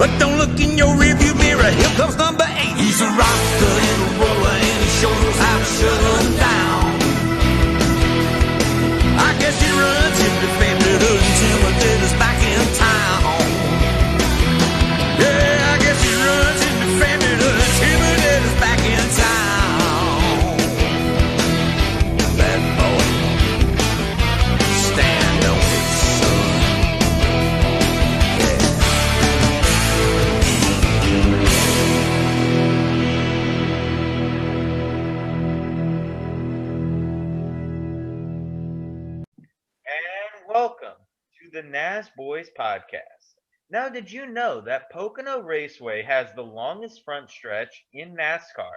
But don't look in your rearview mirror, here comes number 8. He's a rocker and a roller, and he shows us how to shut him down. I guess he runs independent until my daddy's back in town. Yeah, I guess he runs independent until my daddy's back in town. Bad boy, stand on it, son. Welcome to the Nasboys podcast. Now, did you know that Pocono Raceway has the longest front stretch in NASCAR?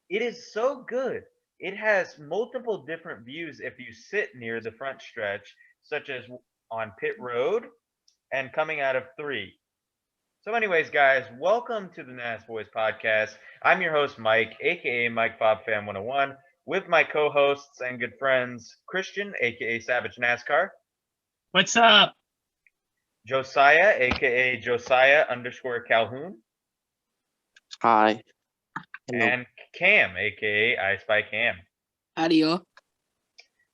It is so good. It has multiple different views if you sit near the front stretch, such as on pit road and coming out of 3. So anyways, guys, welcome to the Nasboys podcast. I'm your host, Mike, a.k.a. Mike Bob Fan 101, with my co-hosts and good friends, Christian, a.k.a. Savage NASCAR. What's up? Josiah, a.k.a. Josiah _ Calhoun. Hi. Hello. And Cam, a.k.a. I Spy Cam. Howdy-o.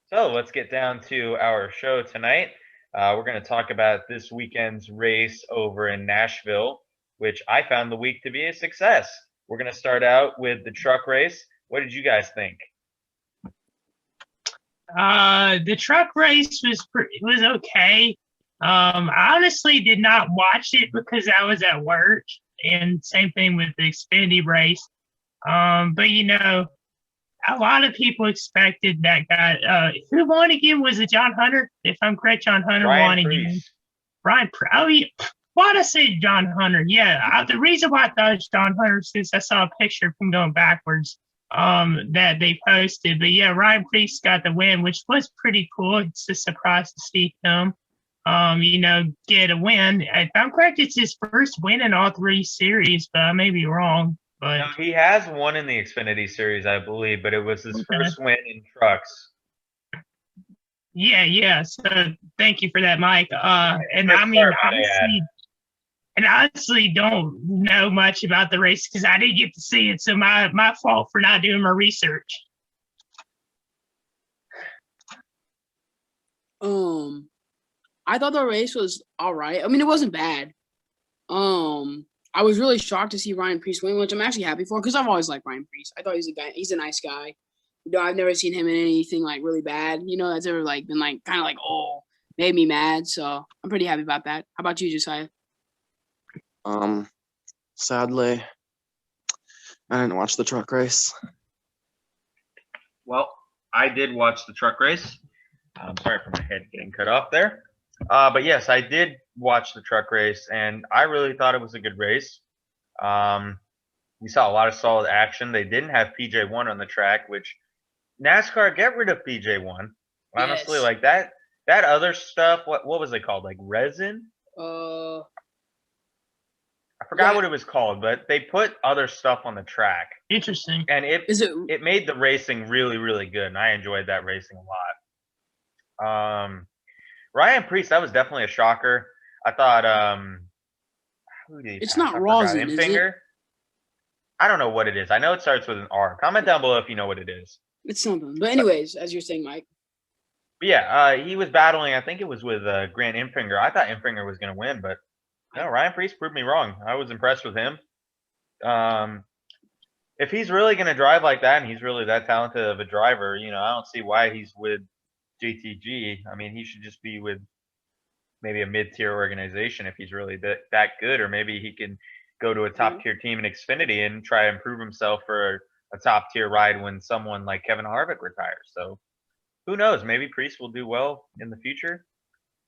So let's get down to our show tonight. We're going to talk about this weekend's race over in Nashville, which I found the week to be a success. We're going to start out with the truck race. What did you guys think? The truck race was okay. I honestly did not watch it because I was at work, and same thing with the Xfinity race. But you know, a lot of people expected that guy. Who won again? Was it John Hunter? If I'm correct, John Hunter won again. Ryan Preece. Oh, yeah. Why'd I say John Hunter? Yeah, the reason why I thought it was John Hunter is because I saw a picture of him going backwards. That they posted, but yeah, Ryan Preece got the win, which was pretty cool. It's a surprise to see him, get a win. If I'm correct, it's his first win in all 3 series, but I may be wrong. But no, he has won in the Xfinity series, I believe, but it was his first win in trucks. Yeah. So thank you for that, Mike. And I mean, I honestly don't know much about the race because I didn't get to see it, so my fault for not doing my research. I thought the race was all right. I mean, it wasn't bad. I was really shocked to see Ryan Preece win, which I'm actually happy for because I've always liked Ryan Preece. I thought he's a nice guy. I've never seen him in anything like really bad, that's ever like been like kind of like, oh, made me mad. So I'm pretty happy about that. How about you, Josiah? Sadly, I didn't watch the truck race. Well, I did watch the truck race. I'm sorry for my head getting cut off there. But yes, I did watch the truck race, and I really thought it was a good race. We saw a lot of solid action. They didn't have PJ1 on the track, which NASCAR, get rid of PJ1. Honestly, Yes. like that other stuff, what was it called? Like resin? I forgot what it was called, but they put other stuff on the track. Interesting. And it made the racing really, really good, and I enjoyed that racing a lot. Ryan Preece, that was definitely a shocker. I thought it's not rosin, is it? I don't know what it is. I know it starts with an R. Comment down below if you know what it is. It's something. But anyways, as you're saying, Mike. But yeah, he was battling, I think it was with Grant Enfinger. I thought Enfinger was going to win, but no, Ryan Preece proved me wrong. I was impressed with him. If he's really going to drive like that and he's really that talented of a driver, I don't see why he's with JTG. I mean, he should just be with maybe a mid-tier organization if he's really that good, or maybe he can go to a top-tier team in Xfinity and try to improve himself for a top-tier ride when someone like Kevin Harvick retires. So who knows? Maybe Preece will do well in the future.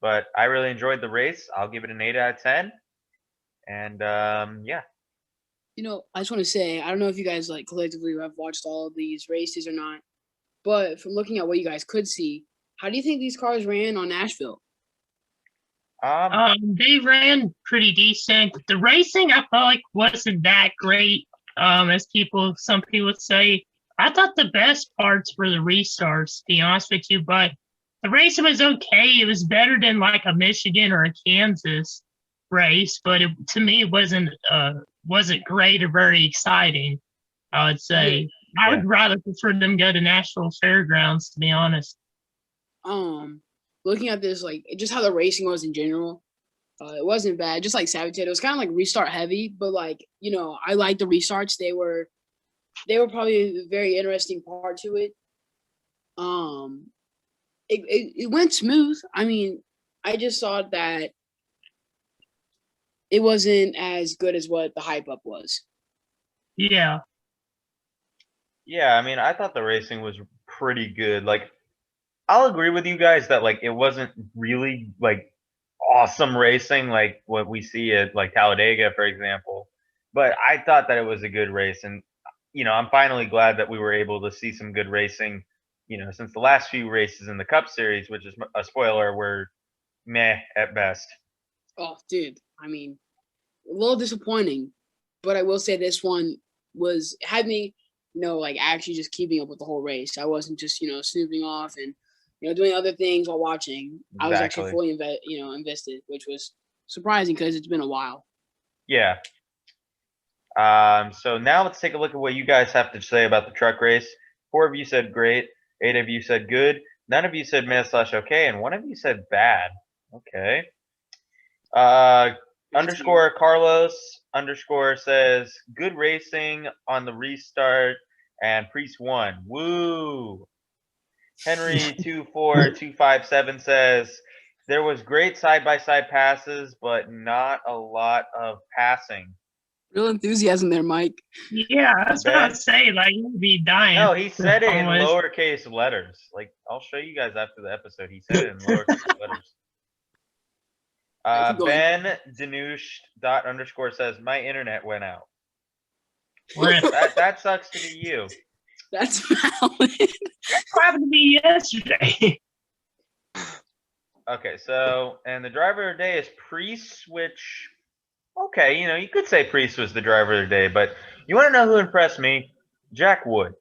But I really enjoyed the race. I'll give it an 8 out of 10. And yeah. I just want to say, I don't know if you guys like collectively have watched all of these races or not, but from looking at what you guys could see, how do you think these cars ran on Nashville? They ran pretty decent. The racing, I felt like wasn't that great, as some people say. I thought the best parts were the restarts, to be honest with you, but the racing was okay. It was better than like a Michigan or a Kansas. race, but to me it wasn't great or very exciting. I would say I would rather prefer them go to Nashville Fairgrounds, to be honest. Looking at this, like just how the racing was in general, it wasn't bad. Just like Sabotage, it was kind of like restart heavy, but like I like the restarts. They were probably a very interesting part to it. It went smooth. I mean, I just thought that it wasn't as good as what the hype up was. Yeah. Yeah, I mean, I thought the racing was pretty good. Like, I'll agree with you guys that like it wasn't really like awesome racing like what we see at like Talladega, for example. But I thought that it was a good race, and I'm finally glad that we were able to see some good racing. Since the last few races in the Cup Series, which is a spoiler, were meh at best. Oh, dude. I mean, a little disappointing, but I will say this one had me, like actually just keeping up with the whole race. I wasn't just, snooping off and, doing other things while watching. Exactly. I was actually fully invested, which was surprising because it's been a while. Yeah. So now let's take a look at what you guys have to say about the truck race. 4 of you said great. 8 of you said good. None of you said meh/okay, and 1 of you said bad. Okay. Underscore Carlos underscore says good racing on the restart and Priest won. Woo. Henry 24257 says there was great side-by-side passes, but not a lot of passing. Real enthusiasm there, Mike. Yeah, I was about to say, like, you'd be dying. No, he said it in almost. lowercase letters. Like, I'll show you guys after the episode. He said it in lowercase letters. Ben Danush _ says my internet went out. That sucks to be you. That's valid. That happened to me yesterday. Okay, so and the driver of the day is Priest, which okay, you could say Priest was the driver of the day, but you want to know who impressed me? Jack Wood.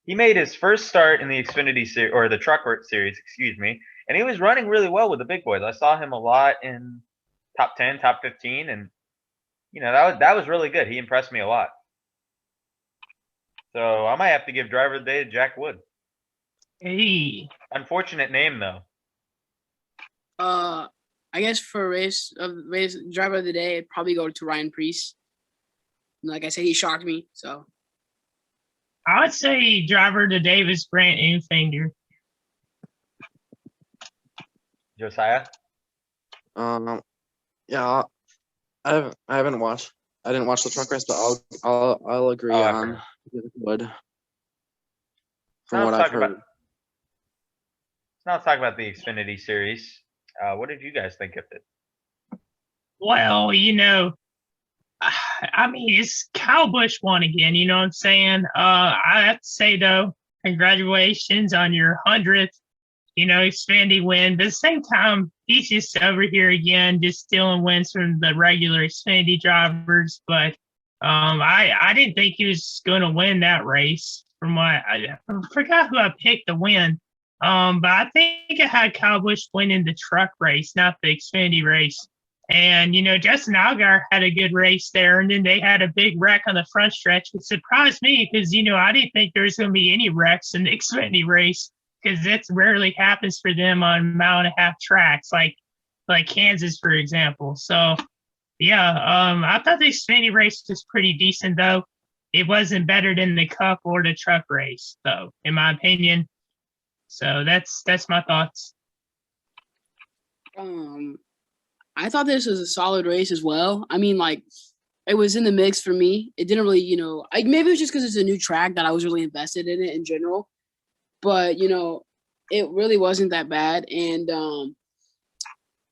He made his first start in the Xfinity series or the Truck Series, excuse me, and he was running really well with the big boys. I saw him a lot in top 10, top 15, and that was really good. He impressed me a lot. So I might have to give driver of the day to Jack Wood. Hey. Unfortunate name though. I guess for race driver of the day, it'd probably go to Ryan Priest. Like I said, he shocked me. So I would say driver to Davis Grant Infinger. Josiah? Yeah, I haven't watched. I didn't watch the truck race, but I'll agree on Wood. From what I've heard. Now let's talk about the Xfinity series. What did you guys think of it? Well, I mean, it's Kyle Busch won again. You know what I'm saying? I have to say though, congratulations on your 100th, Xfinity win. But at the same time, he's just over here again, just stealing wins from the regular Xfinity drivers. But I didn't think he was going to win that race. From what I forgot who I picked to win. But I think I had Kyle Busch winning the truck race, not the Xfinity race. And, Justin Allgaier had a good race there. And then they had a big wreck on the front stretch, which surprised me because, I didn't think there was going to be any wrecks in the Xfinity race because that rarely happens for them on 1.5-mile tracks, like Kansas, for example. So, yeah, I thought the Xfinity race was pretty decent, though. It wasn't better than the Cup or the truck race, though, in my opinion. So that's my thoughts. I thought this was a solid race as well. I mean, like, it was in the mix for me. It didn't really, maybe it was just because it's a new track that I was really invested in it in general. But, it really wasn't that bad. And,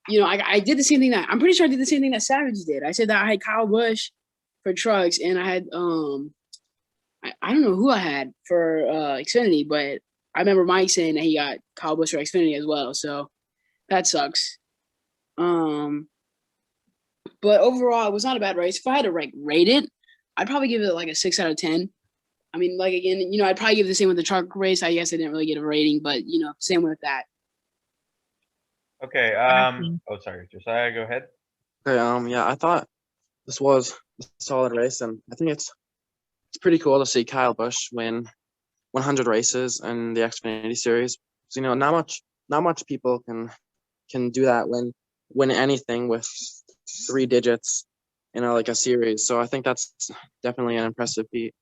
I did the same thing I'm pretty sure I did the same thing that Savage did. I said that I had Kyle Busch for trucks and I had, I don't know who I had for Xfinity, but I remember Mike saying that he got Kyle Busch for Xfinity as well. So that sucks. But overall, it was not a bad race. If I had to rate it, I'd probably give it like a 6 out of 10. I mean, like again, I'd probably give the same with the truck race. I guess I didn't really get a rating, but same with that. Okay. Oh, sorry, Josiah, go ahead. Okay, yeah, I thought this was a solid race, and I think it's pretty cool to see Kyle Busch win 100 races in the Xfinity Series. So, not much people can do that, win anything with 3 digits in like a series. So I think that's definitely an impressive feat.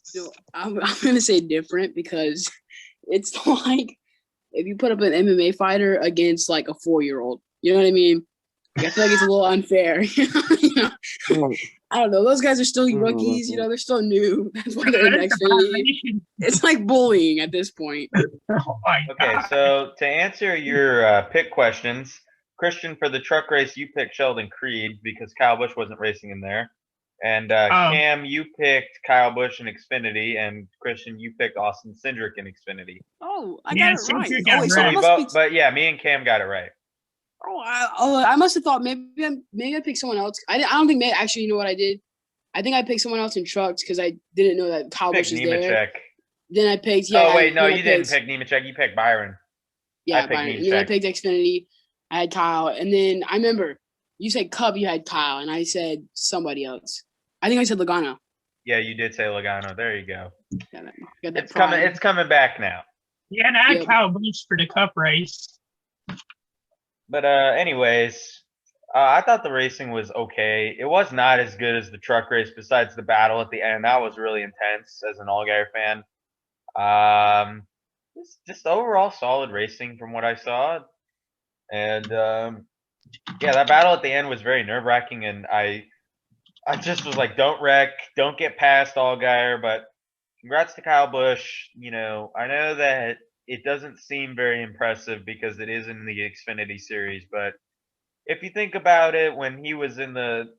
So I'm gonna say different because it's like if you put up an MMA fighter against like a 4-year-old, you know what I mean? Like, I feel like it's a little unfair. You know? Oh, I don't know. Those guys are still I don't know about rookies. that. They're still new. That's why they're in That's Xfinity. a It's like bullying at this point. Oh my Okay, God. so to answer your pick questions, Christian, for the truck race, you picked Sheldon Creed because Kyle Busch wasn't racing in there. And Oh. Cam, you picked Kyle Busch in Xfinity, and Christian, you picked Austin Cindric in Xfinity. Oh, I Yeah, got it right. Cindric Oh, got wait, it so I right. We must be. both, but yeah, me and Cam got it right. I must have thought maybe I picked someone else. I don't think actually. You know what I did? I think I picked someone else in trucks because I didn't know that Kyle Picked Busch is there. Nemechek. Then I picked. Oh wait, no, then I you didn't picked- pick Nemechek. You picked Byron. Yeah, picked Byron. And then I Nemechek. picked Xfinity. I had Kyle, and then I remember you said Cub. You had Kyle, and I said somebody else. I think I said Logano. Yeah, you did say Logano. There you go. Got that It's coming. pride. It's coming back now. Yeah, and I had Yep. Kyle Busch for the Cup race. But anyways, I thought the racing was okay. It was not as good as the truck race. Besides the battle at the end, that was really intense as an Allgaier fan. Just overall solid racing from what I saw, and yeah, that battle at the end was very nerve wracking, and I just was like, don't wreck, don't get past Allgaier, but congrats to Kyle Busch. You know, I know that it doesn't seem very impressive because it is in the Xfinity Series, but if you think about it, when he was in the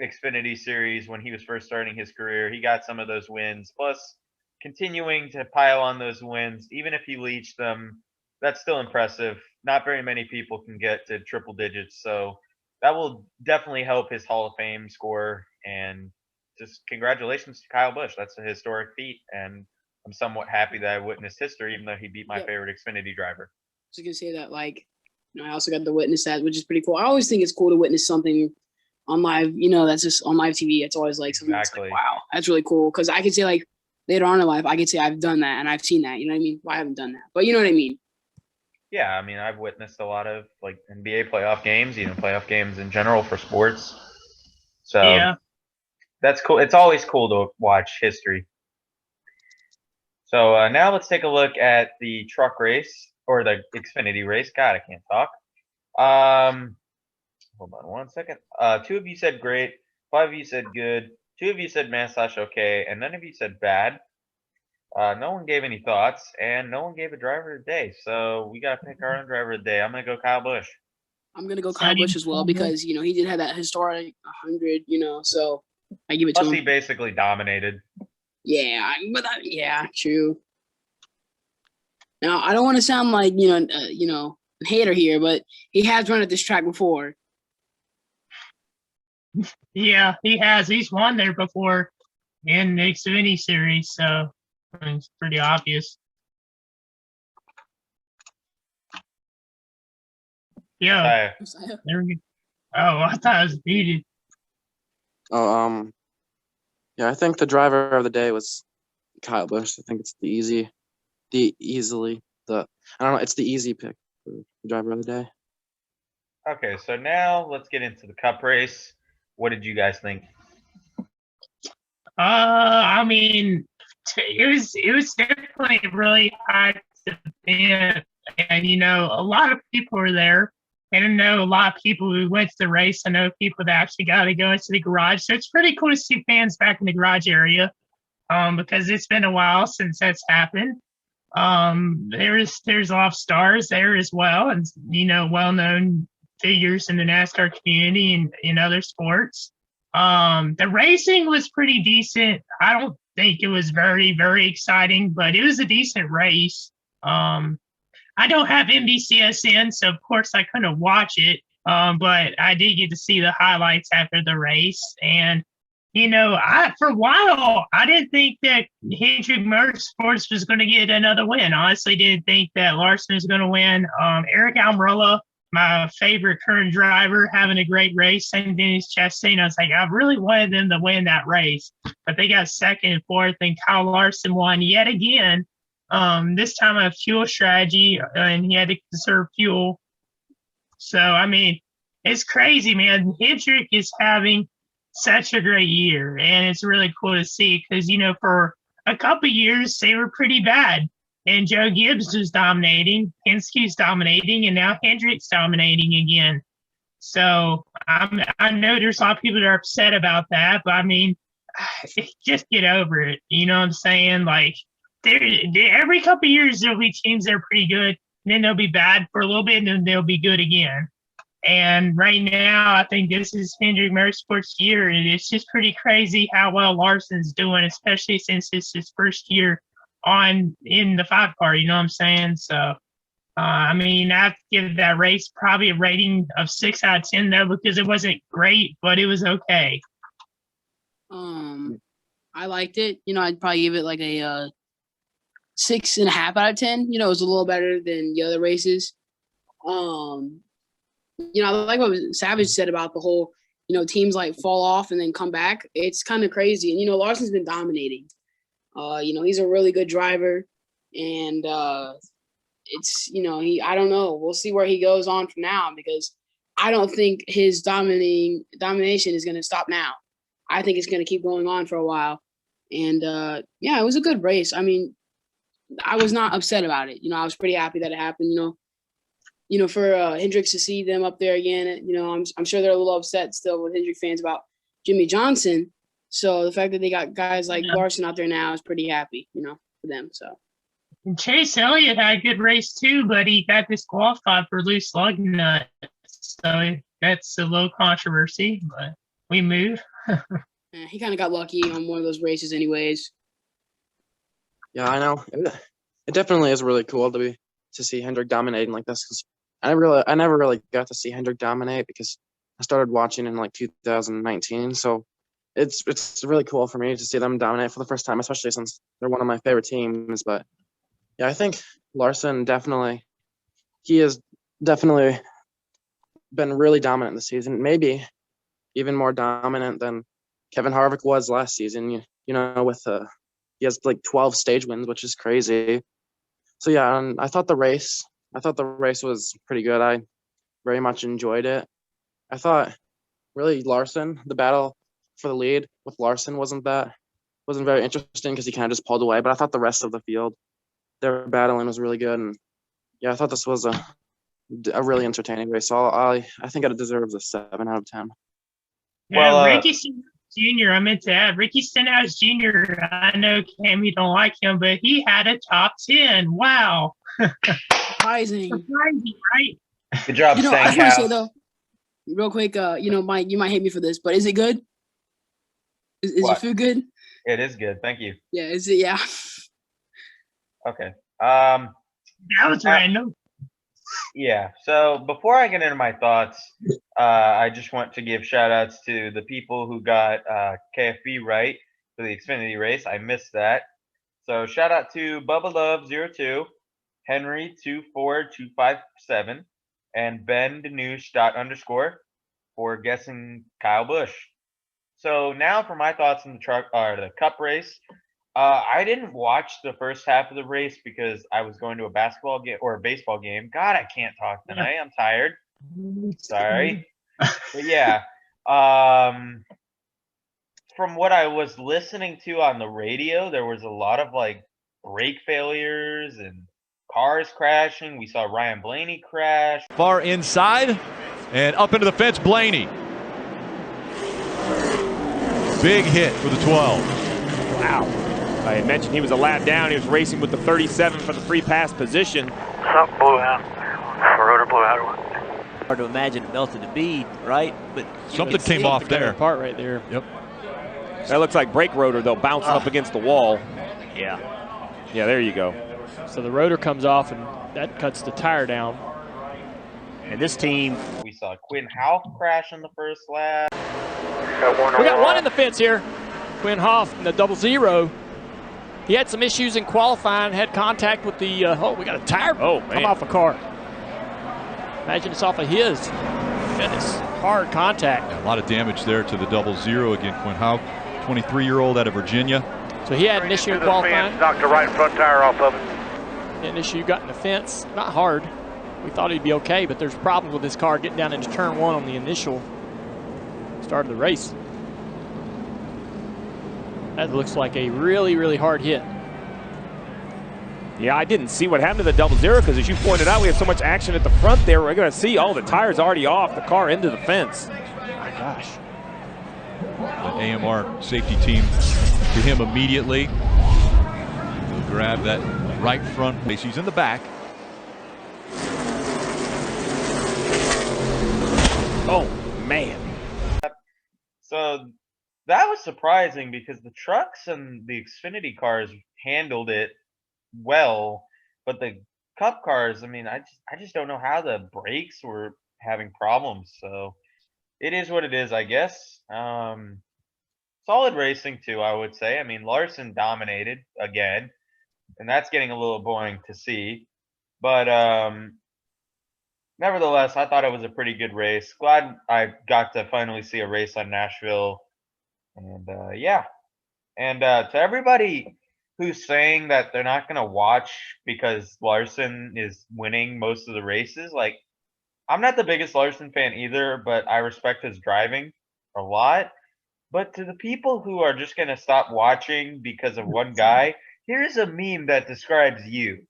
Xfinity Series, when he was first starting his career, he got some of those wins. Plus, continuing to pile on those wins, even if he leached them, that's still impressive. Not very many people can get to triple digits, so that will definitely help his Hall of Fame score. And just congratulations to Kyle Busch. That's a historic feat, and I'm somewhat happy that I witnessed history, even though he beat my Yep. favorite Xfinity driver. Just gonna say that, like, you know, I also got to witness that, which is pretty cool. I always think it's cool to witness something on live, you know, that's just on live TV. It's always like something that's Exactly. like, wow, that's really cool. Because I could say like later on in life, I could say I've done that and I've seen that. You know what I mean? Well, I haven't done that, but you know what I mean. Yeah, I mean, I've witnessed a lot of like NBA playoff games, playoff games in general for sports. So Yeah. that's cool. It's always cool to watch history. So now let's take a look at the truck race or the Xfinity race. God, I can't talk. Hold on one second. 2 of you said great. 5 of you said good. 2 of you said meh/okay, and none of you said bad. No one gave any thoughts, and no one gave a driver of the day. So we gotta pick our own driver of the day. I'm gonna go Kyle Busch. I'm gonna go Kyle Busch as well because you know he did have that historic 100. You know, so I give it to Plus, he him. basically dominated. Yeah, yeah, true. Now I don't want to sound like a hater here, but he has run at this track before. Yeah, he has. He's won there before in the Xfinity Series, so it's pretty obvious. Yeah, there we go. Oh, I thought I was muted. Oh, yeah, I think the driver of the day was Kyle Busch. I think it's I don't know, it's the easy pick for the driver of the day. Okay, so now let's get into the Cup race. What did you guys think? I mean, it was definitely really high event, and a lot of people were there. And I know a lot of people who went to the race. I know people that actually got to go into the garage. So it's pretty cool to see fans back in the garage area, because it's been a while since that's happened. There's a lot of stars there as well, and well-known figures in the NASCAR community and in other sports. The racing was pretty decent. I don't think it was very, very exciting, but it was a decent race. I don't have NBCSN, so of course I couldn't watch it. But I did get to see the highlights after the race. And, for a while, I didn't think that Hendrick Motorsports was going to get another win. I honestly didn't think that Larson was going to win. Eric Almirola my favorite current driver having a great race, St. Denis Chastain. I was like, I really wanted them to win that race, but they got second and fourth, and Kyle Larson won yet again. This time a fuel strategy, and he had to conserve fuel. So, I mean, it's crazy, man. Hendrick is having such a great year, and it's really cool to see because, for a couple years, they were pretty bad. And Joe Gibbs was dominating, Penske's dominating, and now Hendrick's dominating again. So I know there's a lot of people that are upset about that, but I mean, just get over it. You know what I'm saying? Like, every couple of years, there'll be teams that are pretty good, and then they'll be bad for a little bit, and then they'll be good again. And right now, I think this is Hendrick Motorsports' year, and it's just pretty crazy how well Larson's doing, especially since it's his first year in the 5-car, you know what I'm saying? So, I mean, I have to give that race probably a rating of 6 out of 10, though, because it wasn't great, but it was okay. I liked it. I'd probably give it like a 6.5 out of 10. It was a little better than the other races. I like what Savage said about the whole, teams like fall off and then come back. It's kind of crazy. And, Larson's been dominating. He's a really good driver, and it's, I don't know. We'll see where he goes on from now, because I don't think his domination is going to stop now. I think it's going to keep going on for a while. And it was a good race. I mean, I was not upset about it. I was pretty happy that it happened. For Hendricks to see them up there again. I'm sure they're a little upset still with Hendrick fans about Jimmy Johnson. So the fact that they got guys like Larson out there now is pretty happy, for them. So Chase Elliott had a good race too, but he got disqualified for loose lug nut. So that's a little controversy, but we move. Yeah, he kind of got lucky on one of those races anyways. Yeah, I know. It definitely is really cool to see Hendrick dominating like this, because I never really got to see Hendrick dominate because I started watching in like 2019. So it's really cool for me to see them dominate for the first time, especially since they're one of my favorite teams. But yeah, I think Larson he has definitely been really dominant this season, maybe even more dominant than Kevin Harvick was last season. With he has like 12 stage wins, which is crazy. So yeah, and I thought the race was pretty good. I very much enjoyed it. I thought really Larson, the battle for the lead with Larson wasn't very interesting because he kind of just pulled away. But I thought the rest of the field, their battling was really good. And yeah, I thought this was a really entertaining race. So I think it deserves a 7 out of 10. Yeah, Ricky Jr., I meant to add, Ricky Stenhouse Jr., I know, Cam, you don't like him, but he had a top 10. Wow. Surprising, right? Good job, I just want to say, Steakhouse. though, real quick, Mike, you might hate me for this, but is it good? Is your food good? It is good. Thank you. Yeah, is it? Yeah. Okay. That was random. Yeah. So before I get into my thoughts, I just want to give shout outs to the people who got KFB right for the Xfinity race. I missed that. So shout out to Bubba Love 02, Henry 24257, and Ben Denouche _, for guessing Kyle Busch. So now for my thoughts on the Cup race. I didn't watch the first half of the race because I was going to a basketball game or a baseball game. God, I can't talk tonight. I'm tired. Sorry. But yeah, from what I was listening to on the radio, there was a lot of like brake failures and cars crashing. We saw Ryan Blaney crash. Far inside and up into the fence, Blaney. Big hit for the 12. Wow. I had mentioned he was a lap down. He was racing with the 37 for the free pass position. Something blew out. Rotor blew out or what? Hard to imagine it melted to bead, right? But something came off there. Part right there. Yep. That looks like brake rotor, though, bouncing up against the wall. Yeah. Yeah, there you go. So the rotor comes off, and that cuts the tire down. And this team. We saw Quinn Houff crash in the first lap. We got one in the fence here. Quinn Houff in the 00. He had some issues in qualifying, had contact with the, we got a tire come off a car. Imagine it's off of his. Goodness, hard contact. Yeah, a lot of damage there to the 00 again. Quinn Houck, 23-year-old out of Virginia. So he had an issue in qualifying. Knocked the right front tire off of it. An issue, got in the fence. Not hard. We thought he'd be okay, but there's problems with this car getting down into turn 1 on the initial start of the race. That looks like a really, really hard hit. Yeah, I didn't see what happened to the 00 because, as you pointed out, we have so much action at the front there. We're going to see all the tires already off, the car into the fence. My gosh. The AMR safety team to him immediately. He'll grab that right front. He's in the back. Oh, man. So that was surprising because the trucks and the Xfinity cars handled it well, but the Cup cars, I mean, I just don't know how the brakes were having problems. So it is what it is, I guess. Solid racing too, I would say. I mean, Larson dominated again, and that's getting a little boring to see. But nevertheless, I thought it was a pretty good race. Glad I got to finally see a race on Nashville. And yeah. And to everybody who's saying that they're not going to watch because Larson is winning most of the races, like, I'm not the biggest Larson fan either, but I respect his driving a lot. But to the people who are just going to stop watching because of one guy, here's a meme that describes you.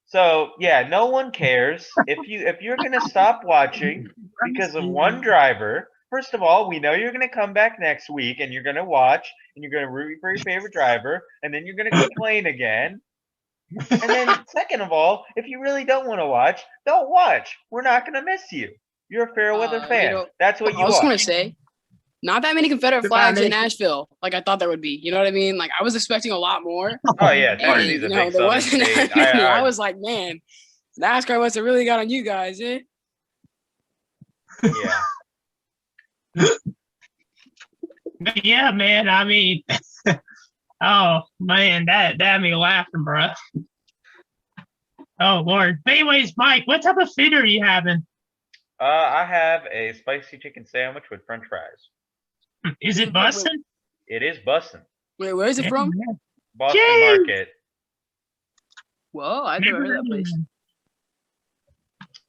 So yeah, no one cares if you're gonna stop watching because of one driver. First of all, we know you're gonna come back next week and you're gonna watch and you're gonna root for your favorite driver, and then you're gonna complain again. And then second of all, if you really don't want to watch, don't watch. We're not gonna miss you. You're a fair weather fan. That's what you are. I was gonna say, not that many Confederate flags in Nashville, like I thought there would be. You know what I mean? Like I was expecting a lot more. Oh yeah, Tennessee's a big Southern state. I was like, man, NASCAR must have really got on you guys, eh? Yeah. But yeah, man. I mean, oh man, that had me laughing, bro. Oh Lord. But anyways, Mike, what type of food are you having? I have a spicy chicken sandwich with French fries. Is it bussin'? It is bussin'. Wait, where is it from? Boston Yay! Market. Well, I've never heard of that place.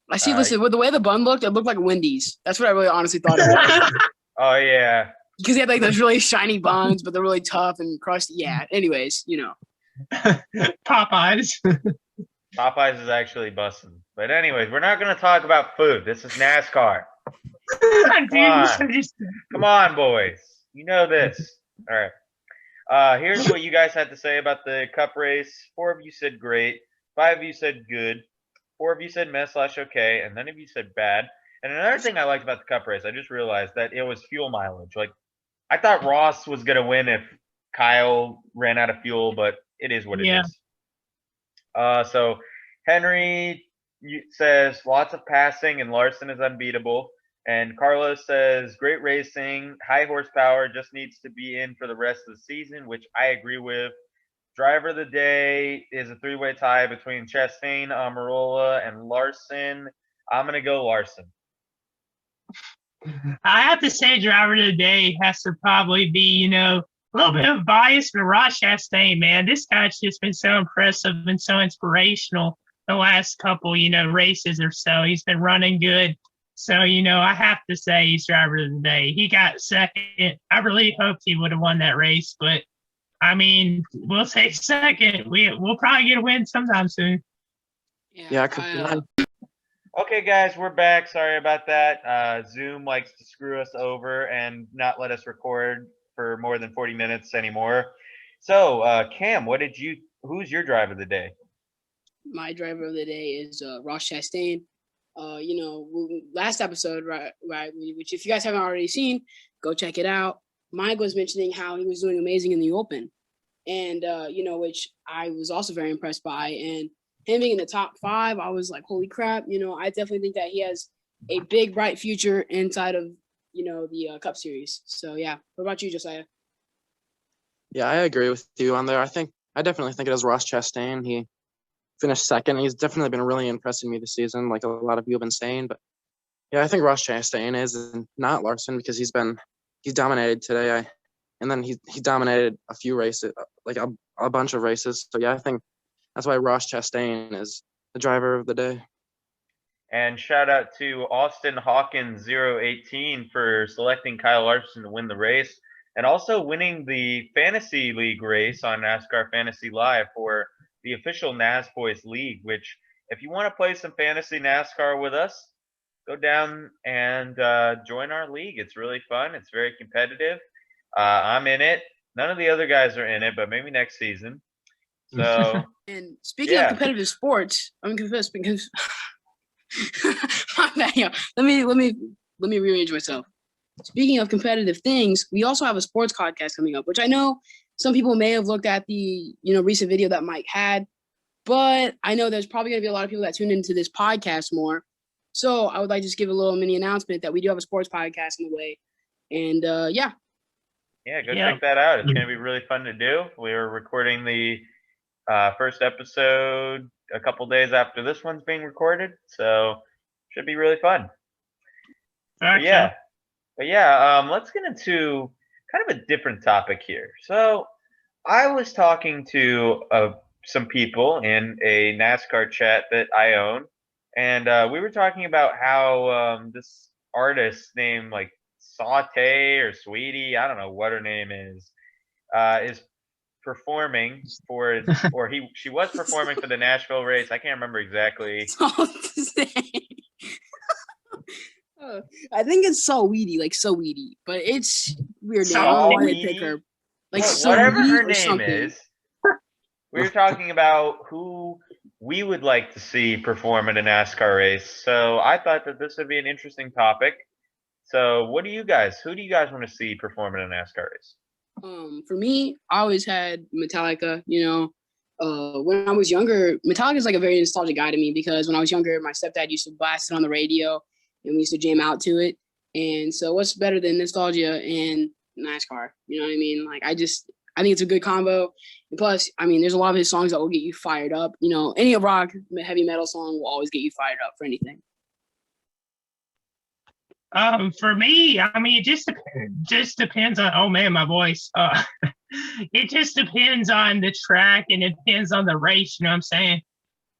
I see. Listen, with the way the bun looked, it looked like Wendy's. That's what I really honestly thought it was. Oh yeah. Because he had like those really shiny buns, but they're really tough and crusty. Yeah. Anyways, you know. Popeyes. Popeyes is actually bussin'. But anyways, we're not going to talk about food. This is NASCAR. Come on, boys. You know this. All right. Here's what you guys had to say about the Cup race. 4 of you said great. 5 of you said good. 4 of you said meh/okay, and none of you said bad. And another thing I liked about the Cup race, I just realized that it was fuel mileage. Like, I thought Ross was going to win if Kyle ran out of fuel, but it is what it is. So Henry says lots of passing and Larson is unbeatable. And Carlos says great racing, high horsepower, just needs to be in for the rest of the season, which I agree with. Driver of the day is a 3-way tie between Chastain, Almirola, and Larson. I'm going to go Larson. I have to say driver of the day has to probably be, a little bit of bias for Ross Chastain, man. This guy's just been so impressive and so inspirational the last couple, races or so. He's been running good. So, I have to say he's driver of the day. He got second. I really hoped he would have won that race, but I mean, we'll take second. We'll probably get a win sometime soon. Yeah, I could. Okay, guys, we're back. Sorry about that. Zoom likes to screw us over and not let us record for more than 40 minutes anymore. So, Cam, who's your driver of the day? My driver of the day is Ross Chastain. Last episode, right, which if you guys haven't already seen, go check it out. Mike was mentioning how he was doing amazing in the Open, and which I was also very impressed by. And him being in the top 5, I was like, holy crap! I definitely think that he has a big, bright future inside of the Cup Series. So yeah, what about you, Josiah? Yeah, I agree with you on there. I think I definitely think it is Ross Chastain. He finished second. He's definitely been really impressing me this season, like a lot of you have been saying. But yeah, I think Ross Chastain is, and not Larson, because he's dominated today. And then he dominated a few races, like a bunch of races. So yeah, I think that's why Ross Chastain is the driver of the day. And shout out to Austin Hawkins 018 for selecting Kyle Larson to win the race and also winning the fantasy league race on NASCAR Fantasy Live for the official Nasboys League, which if you want to play some fantasy NASCAR with us, go down and join our league. It's really fun. It's very competitive. I'm in it. None of the other guys are in it, but maybe next season. So, And speaking of competitive sports, I'm confused because let me rearrange myself. Speaking of competitive things, we also have a sports podcast coming up, which I know some people may have looked at the recent video that Mike had, but I know there's probably going to be a lot of people that tune into this podcast more. So I would like to just give a little mini announcement that we do have a sports podcast in the way, and yeah, go check that out. It's going to be really fun to do. We're recording the first episode a couple days after this one's being recorded, so should be really fun. But yeah, let's get into kind of a different topic here. So I was talking to some people in a NASCAR chat that I own, and we were talking about how this artist named like Saute or Sweetie, I don't know what her name is performing for, or she was performing for the Nashville race. I can't remember exactly. I think it's Saweetie, like Saweetie, but it's weird name. I don't know why they pick her. Like whatever her name is. We were talking about who we would like to see perform in a NASCAR race. So I thought that this would be an interesting topic. So who do you guys want to see perform in a NASCAR race? For me, I always had Metallica. When I was younger, Metallica is like a very nostalgic guy to me because when I was younger, my stepdad used to blast it on the radio and we used to jam out to it. And so what's better than nostalgia and NASCAR? You know what I mean? Like I think it's a good combo. And plus, I mean, there's a lot of his songs that will get you fired up. Any rock, heavy metal song will always get you fired up for anything. For me, I mean, it just depends on. Oh man, my voice. It just depends on the track and it depends on the race. You know what I'm saying?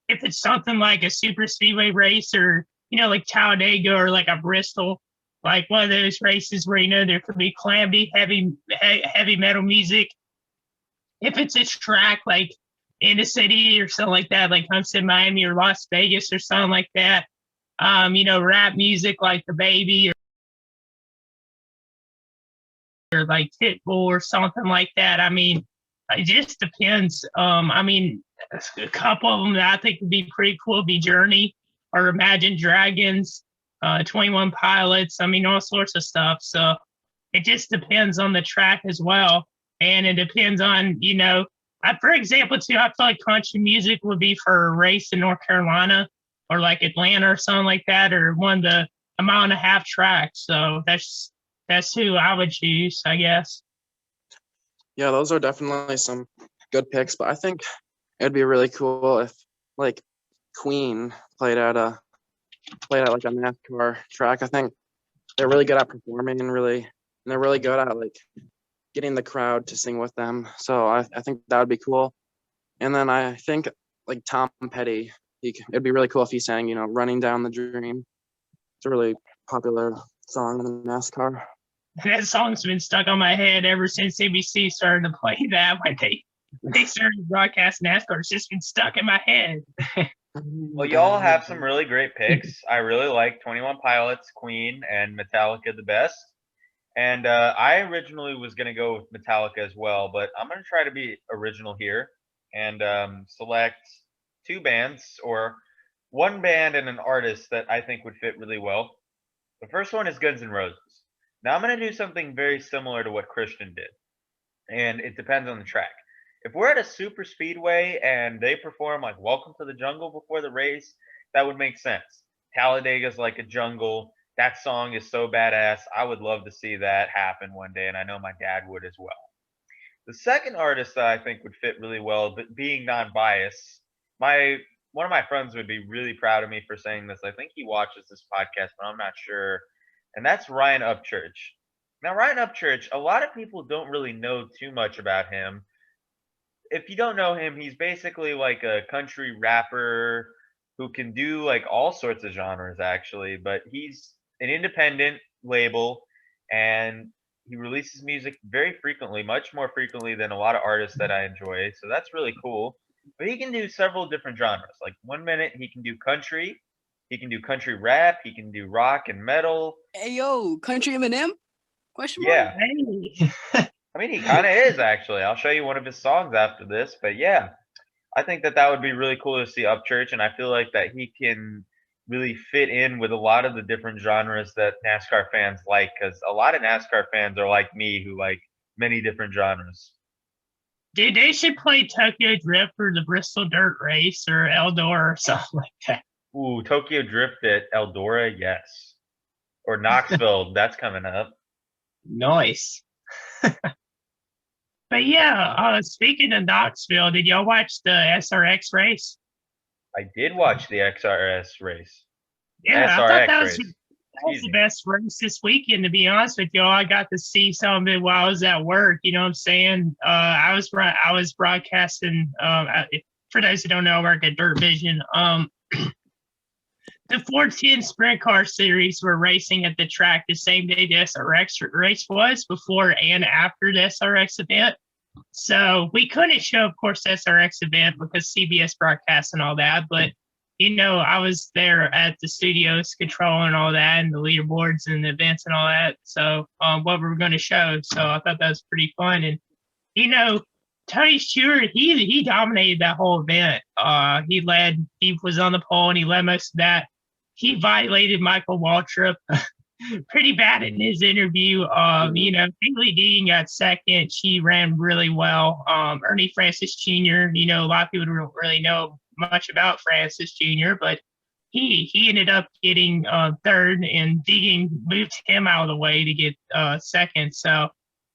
If it's something like a super speedway race, or like Talladega or like a Bristol, like one of those races where there could be calamity, heavy metal music. If it's a track like in a city or something like that, like Homestead, Miami or Las Vegas or something like that. Rap music like The Baby or like Pitbull or something like that. I mean, it just depends. I mean, a couple of them that I think would be pretty cool would be Journey or Imagine Dragons, 21 Pilots. I mean, all sorts of stuff. So it just depends on the track as well. And it depends on, for example, too, I feel like country music would be for a race in North Carolina or like Atlanta or something like that, or one of the 1.5 mile tracks. So that's who I would choose, I guess. Yeah, those are definitely some good picks, but I think it'd be really cool if like Queen played at like a NASCAR track. I think they're really good at performing and they're really good at like getting the crowd to sing with them. So I think that would be cool. And then I think like Tom Petty, it'd be really cool if he sang, Running Down the Dream. It's a really popular song in NASCAR. That song's been stuck on my head ever since ABC started to play that when they started to broadcast NASCAR. It's just been stuck in my head. Well, y'all have some really great picks. I really like 21 Pilots, Queen, and Metallica the best. And I originally was going to go with Metallica as well, but I'm going to try to be original here and select two bands, or one band and an artist that I think would fit really well. The first one is Guns N' Roses. Now I'm going to do something very similar to what Christian did, and it depends on the track. If we're at a super speedway and they perform like Welcome to the Jungle before the race, that would make sense. Talladega's like a jungle. That song is so badass. I would love to see that happen one day, and I know my dad would as well. The second artist that I think would fit really well, but being non-biased, one of my friends would be really proud of me for saying this. I think he watches this podcast, but I'm not sure. And that's Ryan Upchurch. Now, Ryan Upchurch, a lot of people don't really know too much about him. If you don't know him, he's basically like a country rapper who can do like all sorts of genres actually, but he's an independent label and he releases music very frequently, much more frequently than a lot of artists that I enjoy. So that's really cool. But he can do several different genres. Like one minute he can do country, he can do country rap, he can do rock and metal. Hey yo, country Eminem? Question mark? Yeah. Hey. I mean, he kind of is actually. I'll show you one of his songs after this, but yeah, I think that would be really cool to see Upchurch, and I feel like that he can really fit in with a lot of the different genres that NASCAR fans like, because a lot of NASCAR fans are like me, who like many different genres. Dude, they should play Tokyo Drift or the Bristol Dirt Race or Eldor or something like that. Ooh, Tokyo Drift at Eldora, yes, or Knoxville, that's coming up. Nice. But yeah, speaking of Knoxville, did y'all watch the SRX race? I did watch the XRS race. Yeah, I thought SRX that race. was the best race this weekend, to be honest with y'all. I got to see some of it while I was at work. You know what I'm saying? I was broadcasting. For those who don't know, I work at Dirt Vision. The 410 Sprint Car Series were racing at the track the same day the SRX race was, before and after the SRX event. So we couldn't show, of course, the SRX event because CBS broadcast and all that. But, you know, I was there at the studios controlling all that and the leaderboards and the events and all that. So what we were going to show. So I thought that was pretty fun. And, you know, Tony Stewart, he dominated that whole event. He was on the pole and he led most of that. He violated Michael Waltrip pretty bad in his interview. You know, Haley Dean got second. She ran really well. Ernie Francis Jr., you know, a lot of people don't really know much about Francis Jr., but he ended up getting third, and Deegan moved him out of the way to get second. So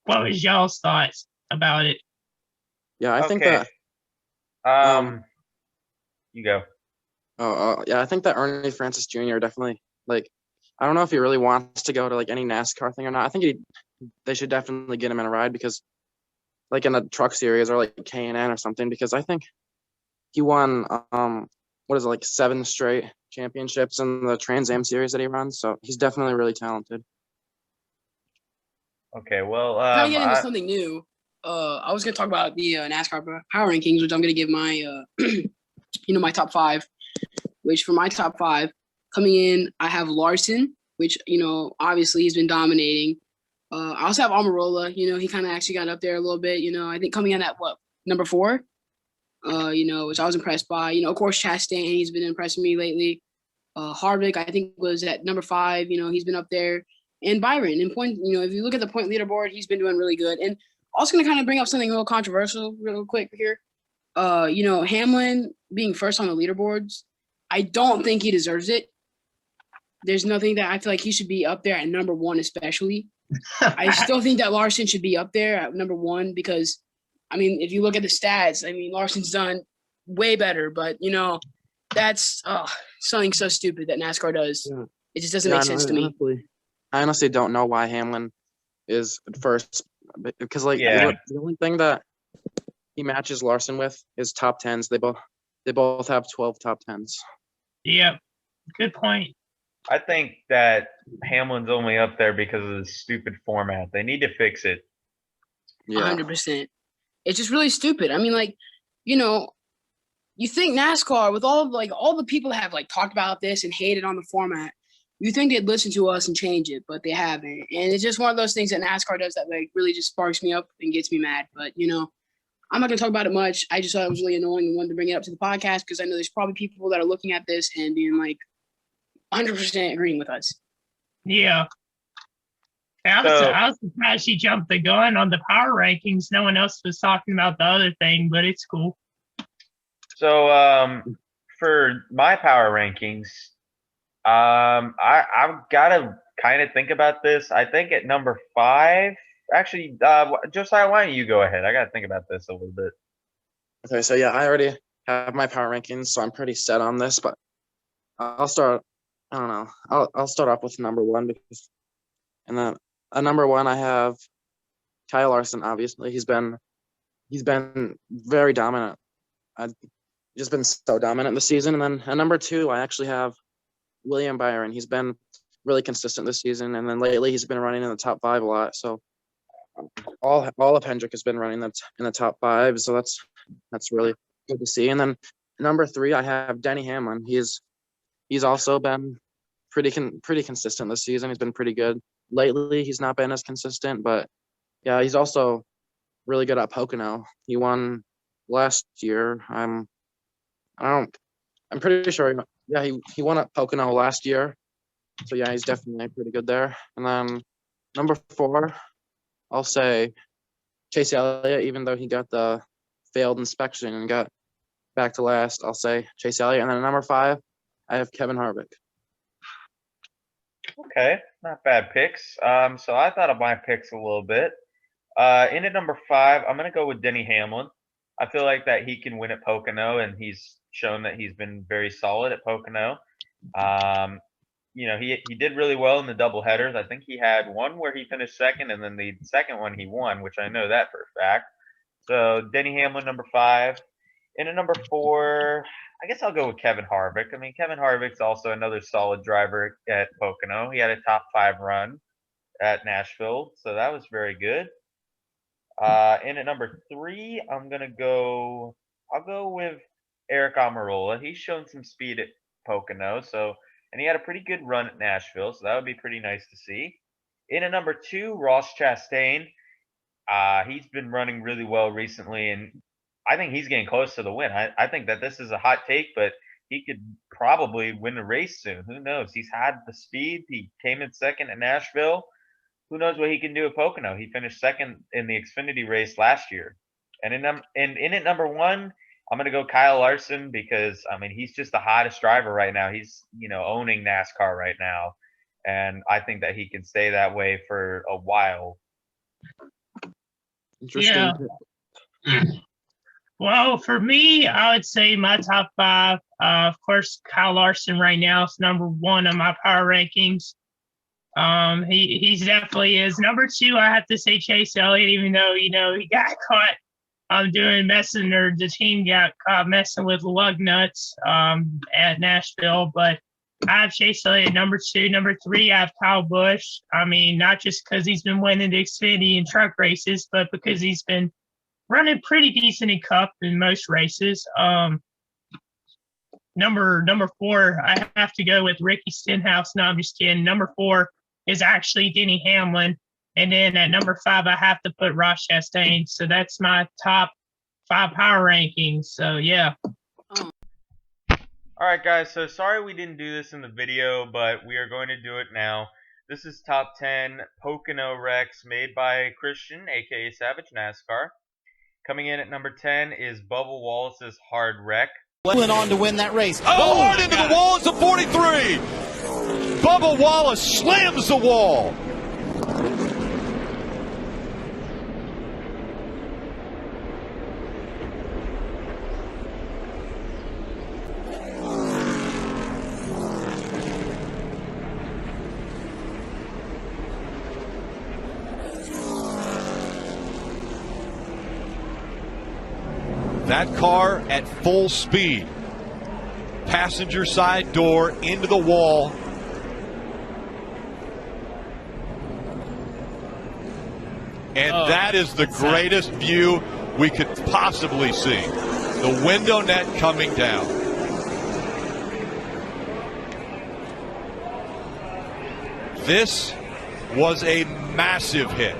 what was y'all's thoughts about it? Yeah, I think that. You go. Yeah, I think that Ernie Francis Jr. definitely, like, I don't know if he really wants to go to like any NASCAR thing or not. I think they should definitely get him in a ride, because like in a truck series or like K&N or something, because I think he won what is it, like 7 straight championships in the Trans Am series that he runs. So he's definitely really talented. Okay, well, Trying to get into something new. I was gonna talk about the NASCAR power rankings, which I'm gonna give my my top 5. Which for my top 5, coming in, I have Larson, which, you know, obviously he's been dominating. I also have Almirola. You know, he kind of actually got up there a little bit. You know, I think coming in at number 4. You know, which I was impressed by. You know, of course, Chastain, he's been impressing me lately. Harvick, I think, was at number 5. You know, he's been up there. And Byron, in point, you know, if you look at the point leaderboard, he's been doing really good. And also going to kind of bring up something real controversial real quick here. You know, Hamlin being first on the leaderboards, I don't think he deserves it. There's nothing that I feel like he should be up there at number 1, especially. I still think that Larson should be up there at number 1 because, I mean, if you look at the stats, I mean, Larson's done way better. But, you know, that's something so stupid that NASCAR does. Yeah. It just doesn't make sense to me. I honestly don't know why Hamlin is at first, because like the only thing that he matches Larson with is top 10s. They both have 12 top 10s. Yeah, good point. I think that Hamlin's only up there because of the stupid format. They need to fix it. Yeah. 100%. It's just really stupid. I mean, like, you know, you think NASCAR, with all the people that have like talked about this and hated on the format, you think they'd listen to us and change it, but they haven't. And it's just one of those things that NASCAR does that like really just sparks me up and gets me mad. But, you know, I'm not going to talk about it much. I just thought it was really annoying and wanted to bring it up to the podcast because I know there's probably people that are looking at this and being like 100% agreeing with us. Yeah. I was surprised she jumped the gun on the power rankings. No one else was talking about the other thing, but it's cool. So for my power rankings, I've got to kind of think about this. I think at number 5, Actually, Josiah, why don't you go ahead? I got to think about this a little bit. Okay, so yeah, I already have my power rankings, so I'm pretty set on this. But I'll start. I don't know. I'll start off with number one because, and then at number one I have Kyle Larson. Obviously, he's been very dominant. I've just been so dominant this season. And then at number two, I actually have William Byron. He's been really consistent this season, and then lately he's been running in the top 5 a lot. So all of Hendrick has been running that's in the top 5. So that's really good to see. And then number 3, I have Denny Hamlin. He's also been pretty consistent this season. He's been pretty good. Lately, he's not been as consistent, but yeah, he's also really good at Pocono. He won last year. I'm pretty sure. Yeah, he won at Pocono last year. So yeah, he's definitely pretty good there. And then number 4, I'll say Chase Elliott, even though he got the failed inspection and got back to last, I'll say Chase Elliott. And then number 5, I have Kevin Harvick. Okay, not bad picks. So I thought of my picks a little bit. In at number 5, I'm gonna go with Denny Hamlin. I feel like that he can win at Pocono, and he's shown that he's been very solid at Pocono. He did really well in the double headers. I think he had one where he finished second, and then the second one he won, which I know that for a fact. So Denny Hamlin, number 5. In at number 4, I guess I'll go with Kevin Harvick. I mean, Kevin Harvick's also another solid driver at Pocono. He had a top 5 run at Nashville, so that was very good. In at number 3, I'll go with Eric Almirola. He's shown some speed at Pocono, and he had a pretty good run at Nashville, so that would be pretty nice to see. In at number 2, Ross Chastain. He's been running really well recently, and I think he's getting close to the win. I think that this is a hot take, but he could probably win a race soon. Who knows? He's had the speed. He came in second at Nashville. Who knows what he can do at Pocono? He finished second in the Xfinity race last year. And in at number 1, I'm gonna go Kyle Larson because I mean he's just the hottest driver right now. He's owning NASCAR right now, and I think that he can stay that way for a while. Yeah. Well, for me, I would say my top 5. Of course, Kyle Larson right now is number 1 on my power rankings. He's definitely is. Number 2, I have to say Chase Elliott, even though he got caught the team got caught messing with lug nuts at Nashville. But I have Chase Elliott number 2. Number 3, I have Kyle Busch. I mean, not just because he's been winning the Xfinity and truck races, but because he's been running pretty decent in Cup in most races. Number 4, I have to go with Ricky Stenhouse. No, I'm just kidding. Number 4 is actually Denny Hamlin. And then at number 5, I have to put Ross Chastain. So that's my top 5 power rankings. So, yeah. All right, guys. So sorry we didn't do this in the video, but we are going to do it now. This is top 10 Pocono wrecks made by Christian, a.k.a. Savage NASCAR. Coming in at number 10 is Bubba Wallace's hard wreck. Went on to win that race. Oh, hard into the wall. It's a 43. Bubba Wallace slams the wall. That car at full speed. Passenger side door into the wall. And that is the greatest view we could possibly see. The window net coming down. This was a massive hit.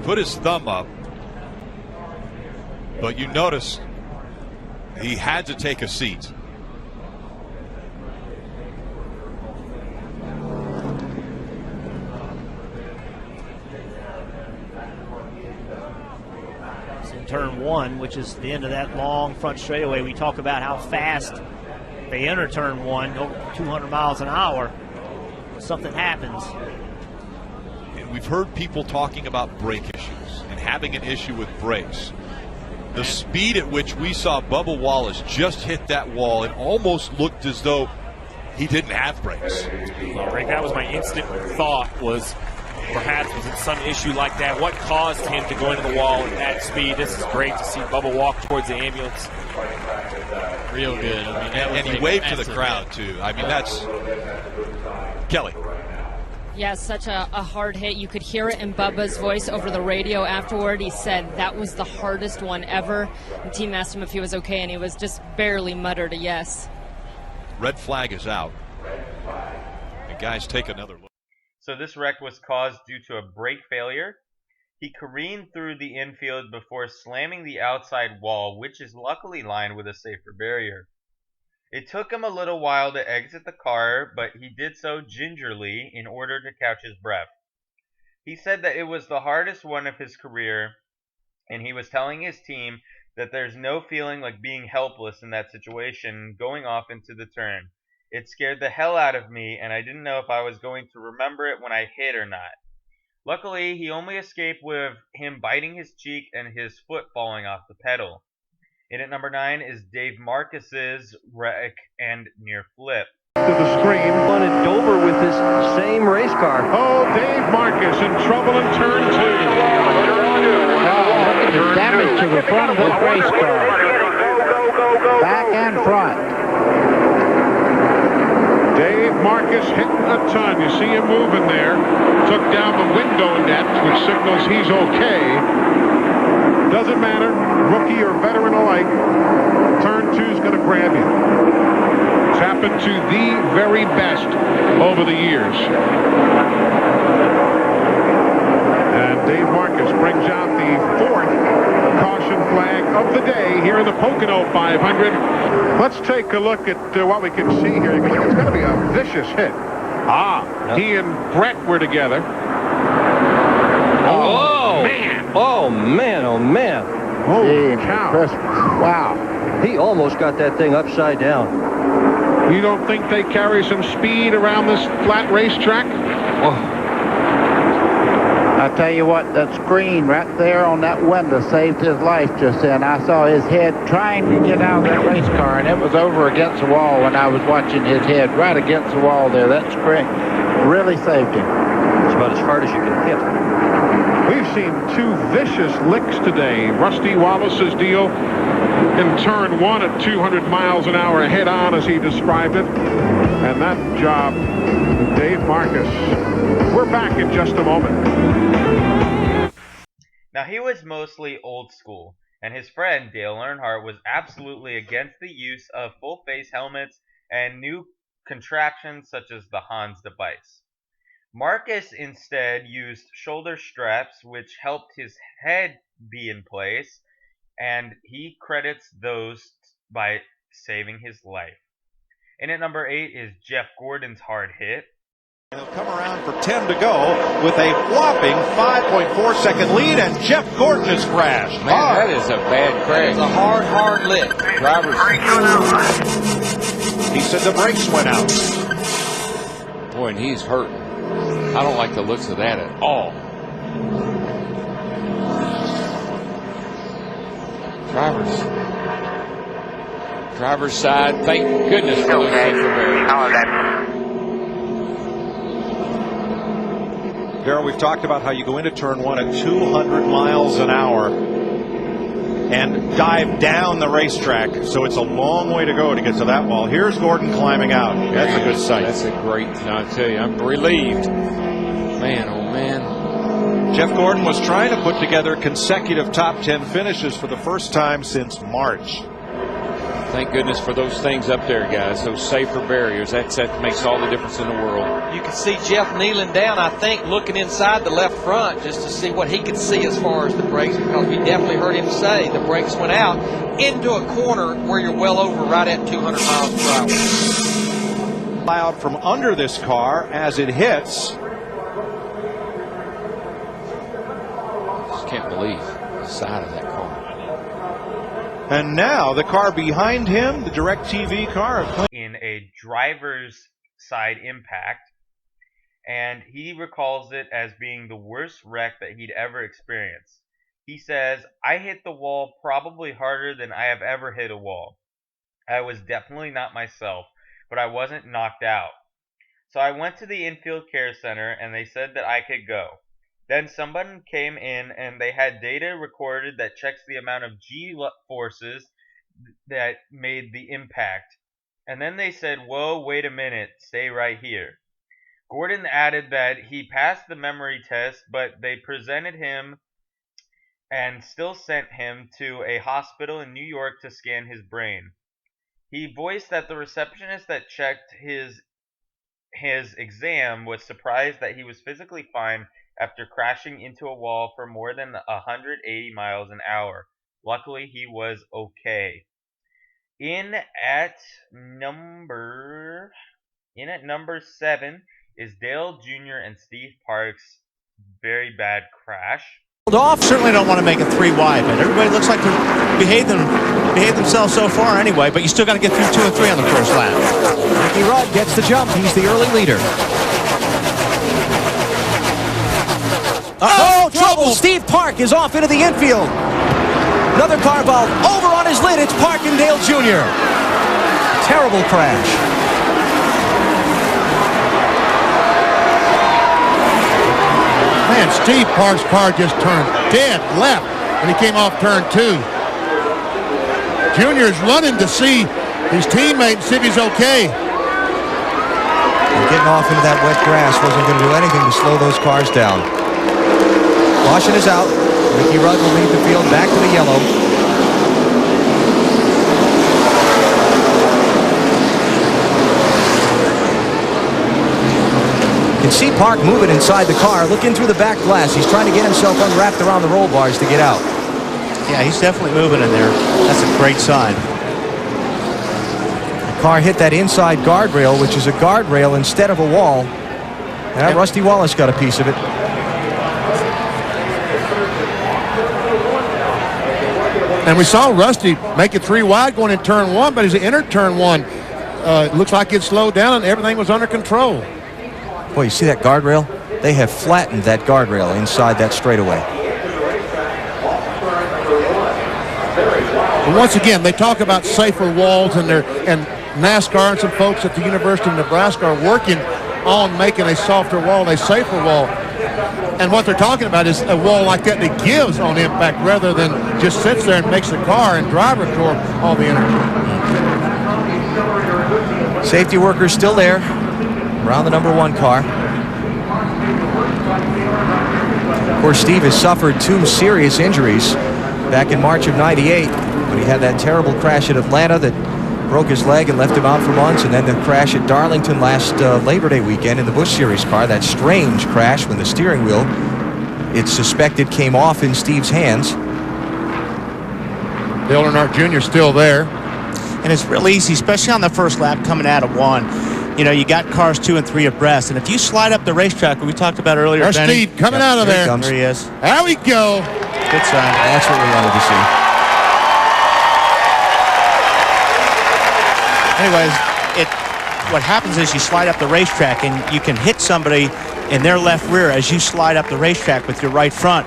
put his thumb up, but you notice he had to take a seat. In turn one, which is the end of that long front straightaway, we talk about how fast they enter turn one, over 200 miles an hour. Something happens. And we've heard people talking about brake issues and having an issue with brakes. The speed at which we saw Bubba Wallace just hit that wall, it almost looked as though he didn't have brakes. Well, Rick, that was my instant thought, was perhaps was it some issue like that? What caused him to go into the wall at that speed? This is great to see Bubba walk towards the ambulance. Real good. I mean, and he waved to the crowd, too. I mean, that's Kelly. Yeah, such a hard hit. You could hear it in Bubba's voice over the radio afterward. He said that was the hardest one ever. The team asked him if he was okay, and he was just barely muttered a yes. Red flag is out. And guys, take another look. So this wreck was caused due to a brake failure. He careened through the infield before slamming the outside wall, which is luckily lined with a safer barrier. It took him a little while to exit the car, but he did so gingerly in order to catch his breath. He said that it was the hardest one of his career, and he was telling his team that there's no feeling like being helpless in that situation going off into the turn. It scared the hell out of me, and I didn't know if I was going to remember it when I hit or not. Luckily, he only escaped with him biting his cheek and his foot falling off the pedal. In at number 9 is Dave Marcus's wreck and near flip. To the screen. One at Dover with his same race car. Oh, Dave Marcus in trouble in turn 2. Look at the damage to the front of his race car. Back and front. Dave Marcus hitting a ton. You see him moving there. Took down the window net, which signals he's okay. Doesn't matter, rookie or veteran alike. Turn 2's going to grab you. It's happened to the very best over the years. And Dave Marcus brings out the 4th caution flag of the day here in the Pocono 500. Let's take a look at what we can see here. It's going to be a vicious hit. He and Brett were together. Oh, man. Oh, man, oh, man. Holy cow. Wow. He almost got that thing upside down. You don't think they carry some speed around this flat racetrack? I tell you what, that screen right there on that window saved his life just then. I saw his head trying to get out of that race car, and it was over against the wall when I was watching his head right against the wall there. That screen really saved him. It's about as hard as you can hit. We've seen 2 vicious licks today. Rusty Wallace's deal in turn 1 at 200 miles an hour head on, as he described it. And that job, Dave Marcus. We're back in just a moment. Now, he was mostly old school, and his friend Dale Earnhardt was absolutely against the use of full-face helmets and new contraptions such as the Hans device. Marcus instead used shoulder straps, which helped his head be in place, and he credits those by saving his life. In at number 8 is Jeff Gordon's hard hit. He'll come around for 10 to go with a whopping 5.4 second lead, and Jeff Gordon has crashed. Man, that is a bad crash. It's a hard lick. Drivers. He said the brakes went out. Boy, and he's hurting. I don't like the looks of that at all. Driver's side. Thank goodness for those safety barriers. Darrell, we've talked about how you go into turn 1 at 200 miles an hour and dive down the racetrack. So it's a long way to go to get to that wall. Here's Gordon climbing out. That's a good sight. That's a great, I tell you, I'm relieved. Man, oh man. Jeff Gordon was trying to put together consecutive top 10 finishes for the first time since March. Thank goodness for those things up there, guys. Those safer barriers. That makes all the difference in the world. You could see Jeff kneeling down, I think, looking inside the left front just to see what he could see as far as the brakes, because we definitely heard him say the brakes went out into a corner where you're well over right at 200 miles per hour. Cloud from under this car as it hits. Just can't believe the side of that car. And now the car behind him, the DirecTV car, in a driver's side impact, and he recalls it as being the worst wreck that he'd ever experienced. He says, "I hit the wall probably harder than I have ever hit a wall. I was definitely not myself, but I wasn't knocked out. So I went to the infield care center and they said that I could go. Then someone came in and they had data recorded that checks the amount of G forces that made the impact. And then they said, whoa, wait a minute, stay right here." Gordon added that he passed the memory test, but they presented him and still sent him to a hospital in New York to scan his brain. He voiced that the receptionist that checked his exam was surprised that he was physically fine after crashing into a wall for more than 180 miles an hour. Luckily, he was okay. In at number 7 is Dale Jr. and Steve Parks' very bad crash. Off, certainly don't want to make it 3 wide, but everybody looks like they're behave themselves so far anyway, but you still got to get through 2 and 3 on the first lap. Ricky Rudd gets the jump. He's the early leader. Oh, trouble! Steve Park is off into the infield. Another car valve over on his lid. It's Park and Dale Jr. Terrible crash. Man, Steve Park's car just turned dead left when he came off turn 2. Junior's running to see his teammate and see if he's okay. And getting off into that wet grass wasn't going to do anything to slow those cars down. Caution is out. Ricky Rudd will lead the field back to the yellow. You can see Park moving inside the car, looking through the back glass. He's trying to get himself unwrapped around the roll bars to get out. Yeah, he's definitely moving in there. That's a great sign. The car hit that inside guardrail, which is a guardrail instead of a wall. And Rusty Wallace got a piece of it. And we saw Rusty make it 3 wide going in turn 1, but as he entered turn 1, it looks like it slowed down and everything was under control. Boy, you see that guardrail? They have flattened that guardrail inside that straightaway. But once again, they talk about safer walls, and NASCAR and some folks at the University of Nebraska are working on making a softer wall, a safer wall. And what they're talking about is a wall like that that gives on impact rather than just sits there and makes the car and driver absorb all the energy. Safety workers still there around the number 1 car. Of course, Steve has suffered 2 serious injuries back in March of '98 when he had that terrible crash at Atlanta that broke his leg and left him out for months, and then the crash at Darlington last Labor Day weekend in the Busch Series car, that strange crash when the steering wheel, it's suspected, came off in Steve's hands. Dale Earnhardt Jr. still there. And it's real easy, especially on the first lap coming out of 1. You know, you got cars 2 and 3 abreast, and if you slide up the racetrack, we talked about earlier, there's Benny, Steve coming out of there. There he is. There we go. Good sign. That's what we wanted to see. Anyways, what happens is you slide up the racetrack, and you can hit somebody in their left rear as you slide up the racetrack with your right front.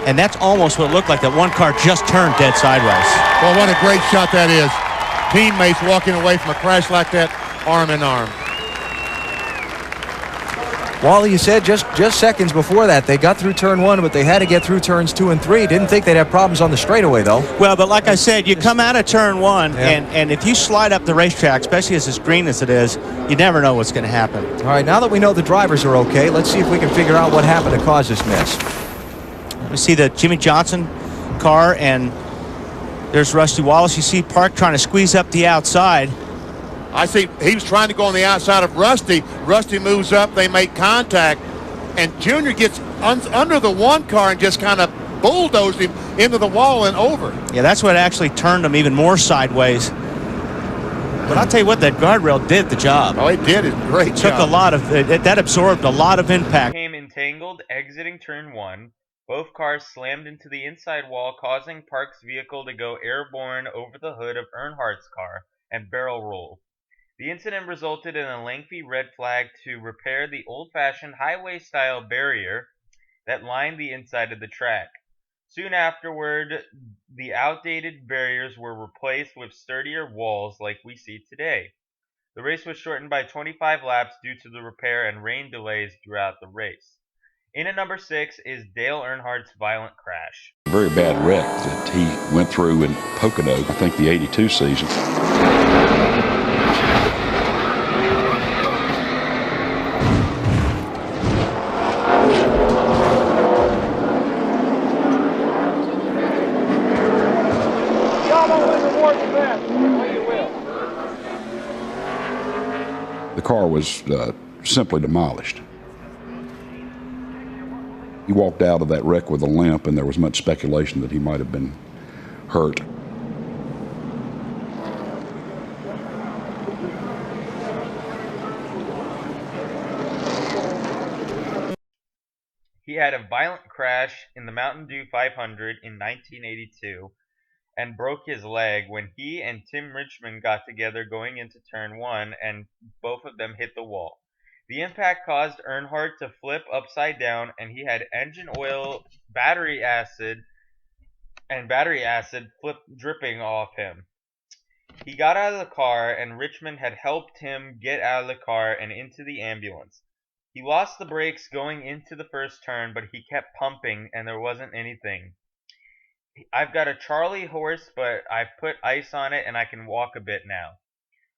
And that's almost what it looked like. That one car just turned dead sideways. Well, what a great shot that is. Teammates walking away from a crash like that, arm in arm. Wally, you said just seconds before that they got through turn 1, but they had to get through turns 2 and 3. Didn't think they'd have problems on the straightaway, though. Well, but like I said, you come out of turn 1, and if you slide up the racetrack, especially as green as it is, you never know what's going to happen. All right, now that we know the drivers are okay, let's see if we can figure out what happened to cause this mess. We see the Jimmy Johnson car, and there's Rusty Wallace. You see Park trying to squeeze up the outside. I see he was trying to go on the outside of Rusty. Rusty moves up, they make contact, and Junior gets under the one car and just kind of bulldozed him into the wall and over. Yeah, that's what actually turned him even more sideways. But I'll tell you what, that guardrail did the job. Oh, it did a great job. Took a lot of that absorbed a lot of impact. Became entangled exiting turn 1. Both cars slammed into the inside wall, causing Park's vehicle to go airborne over the hood of Earnhardt's car and barrel roll. The incident resulted in a lengthy red flag to repair the old-fashioned highway-style barrier that lined the inside of the track. Soon afterward, the outdated barriers were replaced with sturdier walls like we see today. The race was shortened by 25 laps due to the repair and rain delays throughout the race. In at number 6 is Dale Earnhardt's violent crash. A very bad wreck that he went through in Pocono, I think the 82 season. The car was simply demolished. He walked out of that wreck with a limp, and there was much speculation that he might have been hurt. He had a violent crash in the Mountain Dew 500 in 1982 and broke his leg when he and Tim Richmond got together going into turn 1, and both of them hit the wall. The impact caused Earnhardt to flip upside down, and he had engine oil, battery acid dripping off him. He got out of the car, and Richmond had helped him get out of the car and into the ambulance. He lost the brakes going into the first turn, but he kept pumping, and there wasn't anything. I've got a Charlie horse, but I've put ice on it, and I can walk a bit now.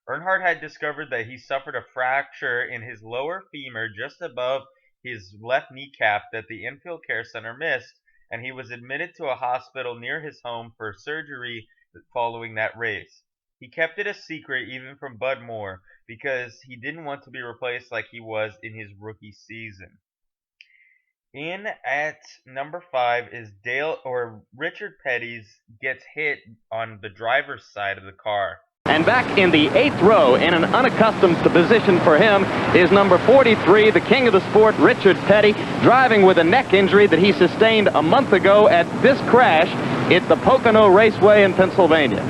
Earnhardt had discovered that he suffered a fracture in his lower femur just above his left kneecap that the infield care center missed, and he was admitted to a hospital near his home for surgery following that race. He kept it a secret even from Bud Moore because he didn't want to be replaced like he was in his rookie season. In at number 5 is Richard Petty's gets hit on the driver's side of the car. And back in the 8th row, in an unaccustomed position for him, is number 43, the king of the sport, Richard Petty, driving with a neck injury that he sustained a month ago at this crash at the Pocono Raceway in Pennsylvania.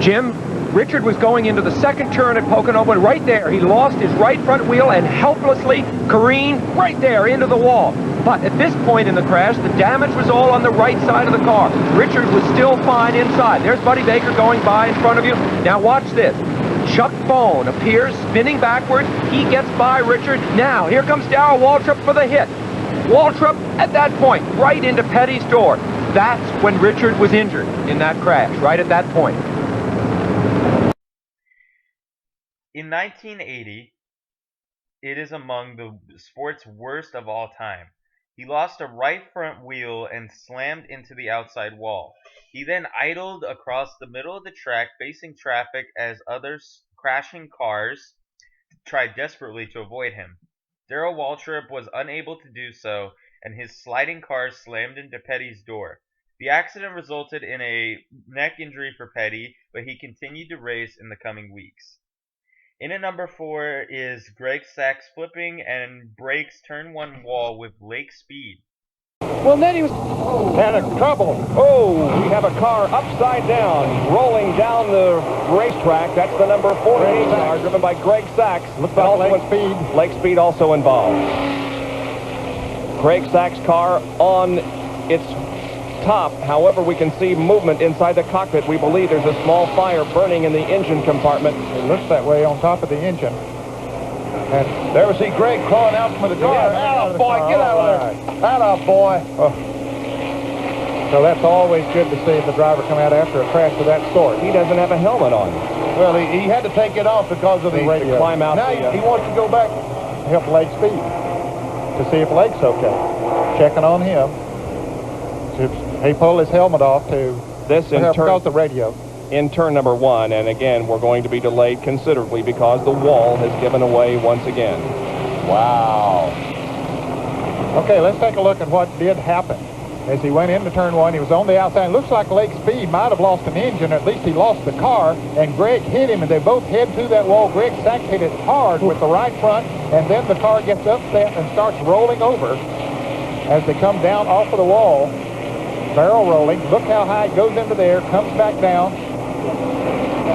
Jim, Richard was going into the second turn at Pocono, but right there, he lost his right front wheel and helplessly careened right there into the wall. But at this point in the crash, the damage was all on the right side of the car. Richard was still fine inside. There's Buddy Baker going by in front of you. Now watch this. Chuck Bone appears spinning backwards. He gets by Richard. Now, here comes Darrell Waltrip for the hit. Waltrip, at that point, right into Petty's door. That's when Richard was injured in that crash, right at that point. In 1980, it is among the sport's worst of all time. He lost a right front wheel and slammed into the outside wall. He then idled across the middle of the track facing traffic as others crashing cars tried desperately to avoid him. Darrell Waltrip was unable to do so, and his sliding car slammed into Petty's door. The accident resulted in a neck injury for Petty, but he continued to race in the coming weeks. In at number 4 is Greg Sachs flipping and breaks turn 1 wall with lake speed. Well, then he was in trouble. Oh, we have a car upside down, rolling down the racetrack. That's the number 48 car, driven by Greg Sachs. Looks like lake speed. Lake speed also involved. Greg Sachs' car on its top. However, we can see movement inside the cockpit. We believe there's a small fire burning in the engine compartment. It looks that way on top of the engine. And there we see Greg crawling out from the car. Yeah, boy, get out of there. Atta boy. Oh. So that's always good to see the driver come out after a crash of that sort. He doesn't have a helmet on. Well, he had to take it off because of the radio. Climb out now he wants to go back to help Lake speed to see if Lake's okay. Checking on him. He pulled his helmet off to this in because the radio. in turn number 1, and again, we're going to be delayed considerably because the wall has given away once again. Wow. Okay, let's take a look at what did happen. As he went into turn 1, he was on the outside. It looks like Lake Speed might have lost an engine, or at least he lost the car, and Greg hit him, and they both head to that wall. Greg Sachs hit it hard with the right front, and then the car gets upset and starts rolling over as they come down off of the wall, barrel rolling. Look how high it goes into there, comes back down.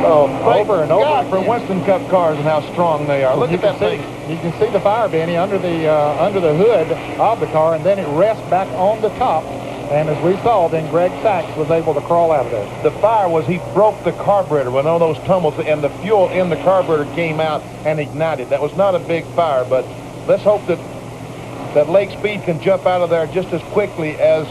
Over and over. For Winston Cup cars and how strong they are. Look at that thing. You can see the fire, Benny, under the hood of the car, and then it rests back on the top. And as we saw, then Greg Sachs was able to crawl out of there. The fire was he broke the carburetor when all those tumbles and the fuel in the carburetor came out and ignited. That was not a big fire, but let's hope that Lake Speed can jump out of there just as quickly as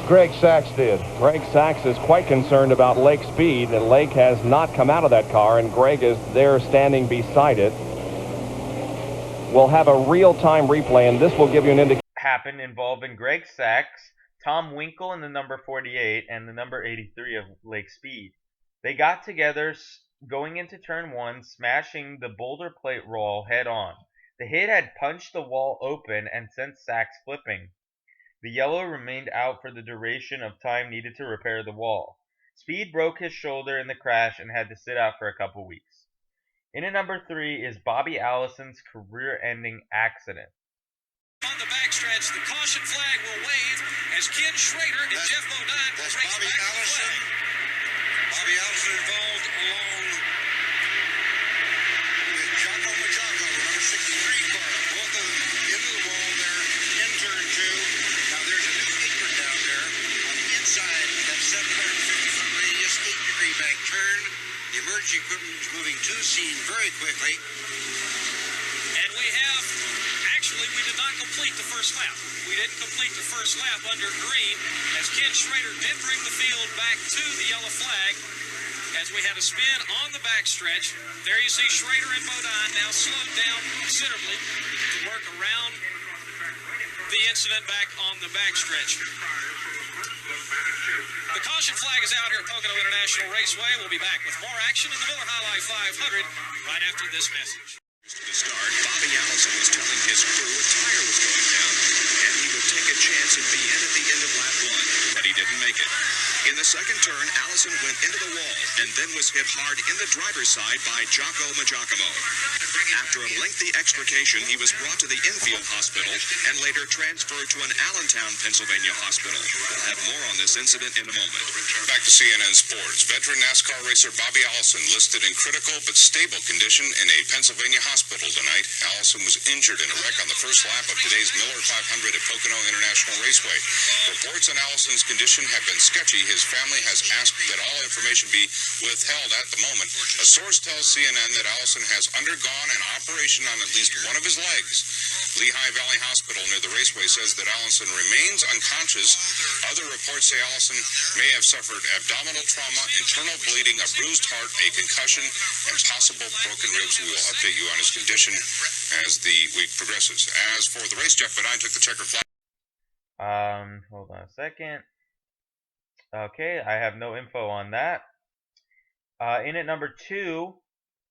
Greg Sachs did. Greg Sachs is quite concerned about Lake Speed, and Lake has not come out of that car, and Greg is there standing beside it. We'll have a real-time replay, and this will give you an indication. Happened involving Greg Sachs, Tom Winkle in the number 48, and the number 83 of Lake Speed. They got together going into turn 1, smashing the boulder plate roll head on. The hit had punched the wall open and sent Sachs flipping. The yellow remained out for the duration of time needed to repair the wall. Speed broke his shoulder in the crash and had to sit out for a couple weeks. In at number 3 is Bobby Allison's career-ending accident. On the backstretch, the caution flag will wave as Ken Schrader and Jeff Modine will race back to the flag. Bobby Allison involved along with Jocko Majocco, the number 63 car. Both of them into the wall there in turn 2. Now there's a new apron down there on the inside of that 750-foot radius, 8-degree bank turn. The emergency equipment is moving to scene very quickly. And we have... Actually, we did not complete the first lap. We didn't complete the first lap under green, as Ken Schrader did bring the field back to the yellow flag as we had a spin on the backstretch. There you see Schrader and Modine now slowed down considerably to work around the incident back on the backstretch. The caution flag is out here at Pocono International Raceway. We'll be back with more action in the Miller High Life 500 right after this message. To the start, Bobby Allison was telling his crew a tire was going down and he would take a chance and be in at the end of lap 1, but he didn't make it. In the second turn, Allison went into the wall and then was hit hard in the driver's side by Jocko Majocamo. After a lengthy extrication, he was brought to the infield hospital and later transferred to an Allentown, Pennsylvania hospital. We'll have more on this incident in a moment. Back to CNN Sports. Veteran NASCAR racer Bobby Allison listed in critical but stable condition in a Pennsylvania hospital tonight. Allison was injured in a wreck on the first lap of today's Miller 500 at Pocono International Raceway. Reports on Allison's condition have been sketchy. His family has asked that all information be withheld at the moment. A source tells CNN that Allison has undergone an operation on at least one of his legs. Lehigh Valley Hospital near the raceway says that Allison remains unconscious. Other reports say Allison may have suffered abdominal trauma, internal bleeding, a bruised heart, a concussion, and possible broken ribs. We will update you on his condition as the week progresses. As for the race, Jeff Bodine took the checker flag. Hold on a second. Okay, I have no info on that. In at number 2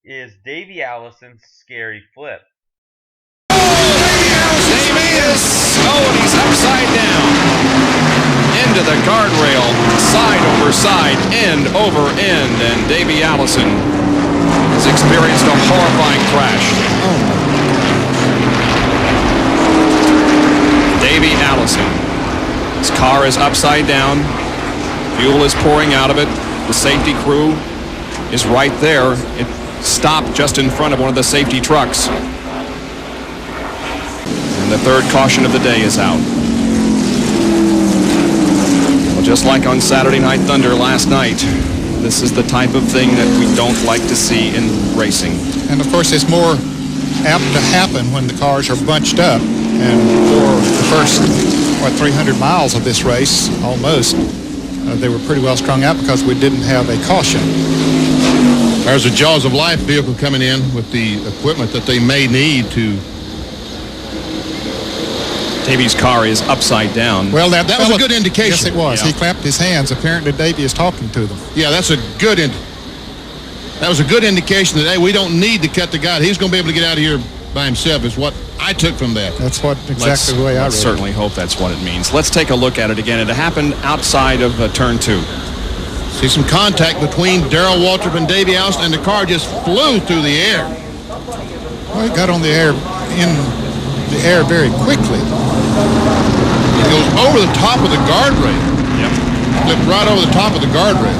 is Davey Allison's scary flip. And he's upside down. Into the guardrail, side over side, end over end, and Davey Allison has experienced a horrifying crash. Davey Allison. His car is upside down. Fuel is pouring out of it. The safety crew is right there. It stopped just in front of one of the safety trucks. And the third caution of the day is out. Well, just like on Saturday Night Thunder last night, this is the type of thing that we don't like to see in racing. And of course, it's more apt to happen when the cars are bunched up. And for the first, 300 miles of this race, almost, they were pretty well strung out because we didn't have a caution. There's a Jaws of Life vehicle coming in with the equipment that they may need to Davy's car is upside down. Well, that was a good indication. Yes, it was. Yeah. He clapped his hands. Apparently, Davy is talking to them. Yeah, that was a good indication that, hey, we don't need to cut the guy. He's going to be able to get out of here by himself is what I took from that. That's exactly the way I read it. Let's certainly hope that's what it means. Let's take a look at it again. It happened outside of turn 2. See some contact between Darrell Waltrip and Davy Allison, and the car just flew through the air. Well, it got on the air, in the air very quickly. It goes over the top of the guardrail. Yep. Flipped right over the top of the guardrail.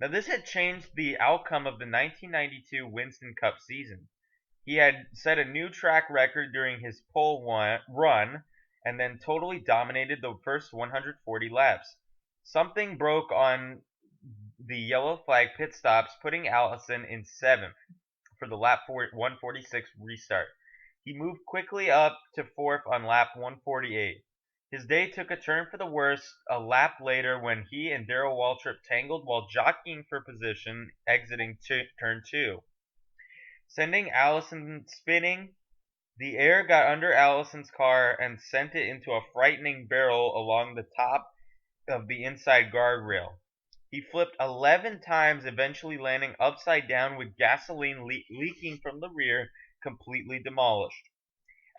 Now, this had changed the outcome of the 1992 Winston Cup season. He had set a new track record during his pole run and then totally dominated the first 140 laps. Something broke on the yellow flag pit stops, putting Allison in 7th for the lap 146 restart. He moved quickly up to 4th on lap 148. His day took a turn for the worse a lap later when he and Darrell Waltrip tangled while jockeying for position exiting turn 2. Sending Allison spinning, the air got under Allison's car and sent it into a frightening barrel along the top of the inside guardrail. He flipped 11 times, eventually landing upside down with gasoline leaking from the rear, completely demolished.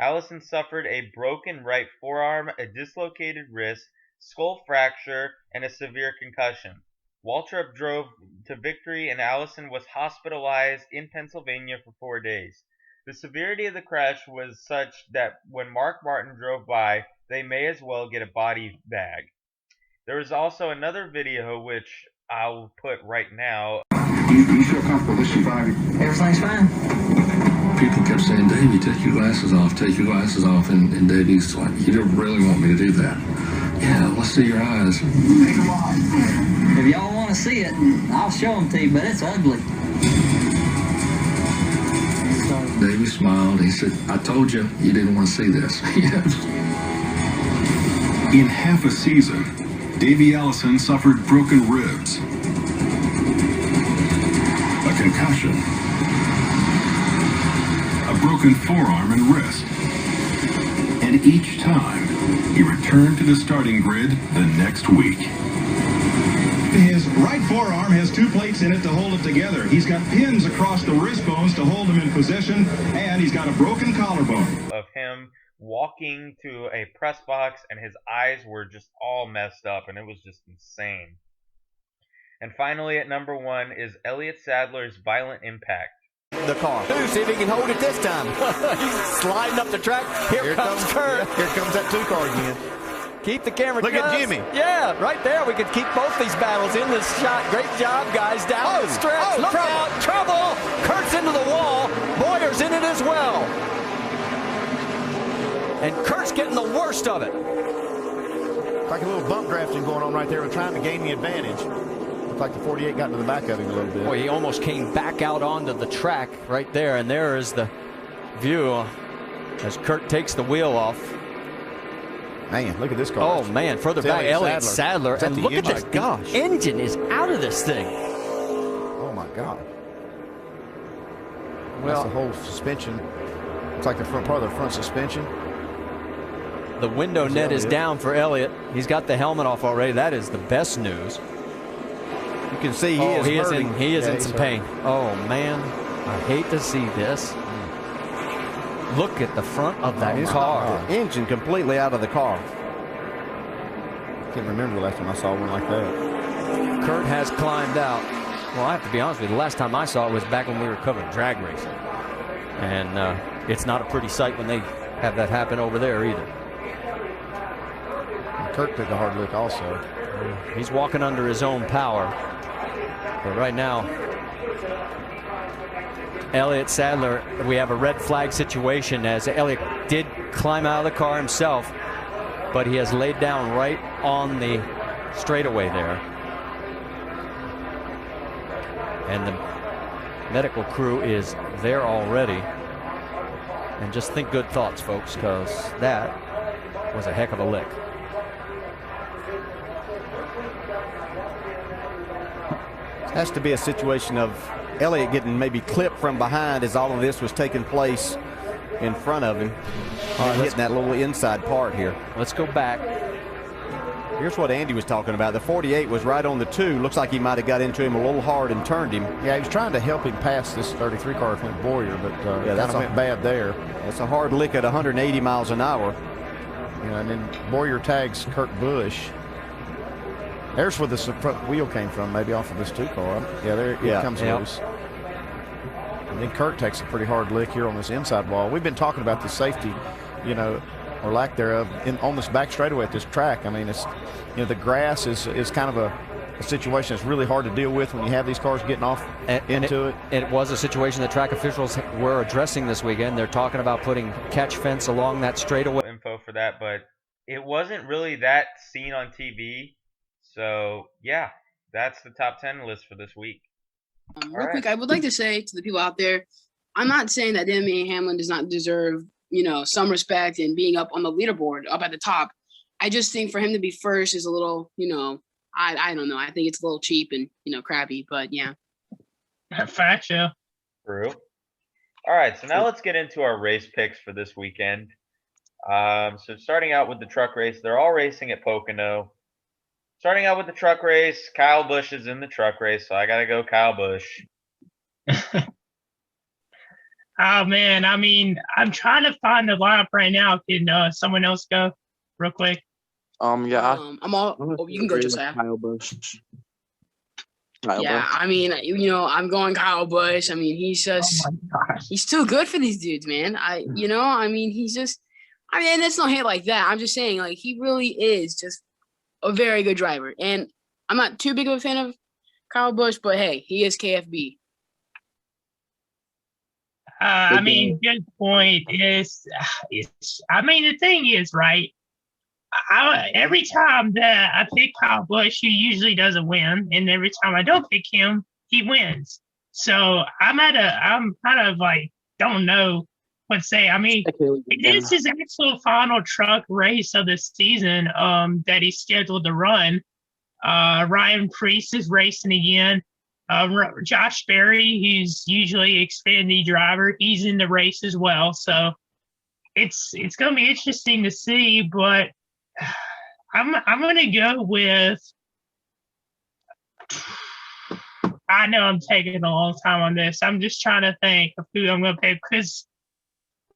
Allison suffered a broken right forearm, a dislocated wrist, skull fracture, and a severe concussion. Waltrip drove to victory, and Allison was hospitalized in Pennsylvania for 4 days. The severity of the crash was such that when Mark Martin drove by, they may as well get a body bag. There was also another video, which I'll put right now. You feel comfortable this surviving? Everything's fine. People kept saying, Davey, take your glasses off, and Davey's like, you don't really want me to do that. Yeah, let's see your eyes. If y'all want to see it, I'll show them to you, but it's ugly. Davey smiled. He said, I told you, you didn't want to see this. In half a season, Davey Allison suffered broken ribs, a concussion, a broken forearm and wrist, and each time he returned to the starting grid the next week. His right forearm has 2 plates in it to hold it together. He's got pins across the wrist bones to hold him in position, and he's got a broken collarbone. Of him walking to a press box, and his eyes were just all messed up, and it was just insane. And finally, at number 1 is Elliott Sadler's violent impact. The car. See if he can hold it this time. He's sliding up the track. Here comes Kurt. Here comes that 2 car again. Keep the camera. Look at Jimmy. Yeah, right there. We could keep both these battles in this shot. Great job, guys. Down the stretch. Look out. Trouble. Kurt's into the wall. Boyer's in it as well. And Kurt's getting the worst of it. Like a little bump drafting going on right there. We're trying to gain the advantage. Looks like the 48 got into the back of him a little bit. Boy, he almost came back out onto the track right there. And there is the view as Kurt takes the wheel off. Man, look at this car. Oh, man, further back, Elliott Sadler. And look at this. Gosh. The engine is out of this thing. Oh, my God. Well, that's the whole suspension. It's like the front part of the front suspension. The window net is down for Elliott. He's got the helmet off already. That is the best news. You can see he is in some pain. Oh, man. I hate to see this. Look at the front of that car. The engine completely out of the car. Can't remember the last time I saw one like that. Kurt has climbed out. Well, I have to be honest with you. The last time I saw it was back when we were covering drag racing. And it's not a pretty sight when they have that happen over there either. And Kurt took a hard look also. He's walking under his own power. But right now, Elliott Sadler, we have a red flag situation as Elliott did climb out of the car himself, but he has laid down right on the straightaway there. And the medical crew is there already. And just think good thoughts, folks, because that was a heck of a lick. Has to be a situation of Elliott getting maybe clipped from behind as all of this was taking place in front of him. All right, hitting that little inside part here. Let's go back. Here's what Andy was talking about. The 48 was right on the 2. Looks like he might have got into him a little hard and turned him. Yeah, he was trying to help him pass this 33 car Clint Boyer, but yeah, that went bad there. That's a hard lick at 180 miles an hour. You know, and then Boyer tags Kurt Busch. There's where the front wheel came from, maybe off of this 2 car. Yeah, there it comes loose. And then Kurt takes a pretty hard lick here on this inside wall. We've been talking about the safety, you know, or lack thereof, on this back straightaway at this track. I mean, it's, you know, the grass is kind of a situation that's really hard to deal with when you have these cars getting off into it. It was a situation that track officials were addressing this weekend. They're talking about putting catch fence along that straightaway. Info for that, but it wasn't really that seen on TV. So yeah, that's the top 10 list for this week. Real quick, I would like to say to the people out there, I'm not saying that Demi Hamlin does not deserve, you know, some respect and being up on the leaderboard, up at the top. I just think for him to be first is a little, you know, I don't know. I think it's a little cheap and, you know, crappy, but yeah. Fact, yeah. True. All right, so now let's get into our race picks for this weekend. So starting out with the truck race, they're all racing at Pocono. Starting out with the truck race, Kyle Busch is in the truck race, so I got to go Kyle Busch. Oh, man. I mean, I'm trying to find the lineup right now. Can someone else go real quick? Yeah. I'm all. Oh, you can go, Josiah. Kyle Busch. Yeah, I mean, you know, I'm going Kyle Busch. I mean, he's just, he's too good for these dudes, man. You know, I mean, he's just, I mean, and it's no hate like that. I'm just saying, like, he really is just a very good driver. And I'm not too big of a fan of Kyle Busch, but hey, he is KFB. I mean, good point. I mean, the thing is, right? Every time that I pick Kyle Busch, he usually doesn't win, and every time I don't pick him, he wins. So I'm kind of like don't know what to say. I mean, it is his actual final truck race of the season that he's scheduled to run. Ryan Preece is racing again. Josh Berry, who's usually Xfinity driver, he's in the race as well. So it's going to be interesting to see, but I'm going to go with. I know I'm taking a long time on this. I'm just trying to think of who I'm going to pick because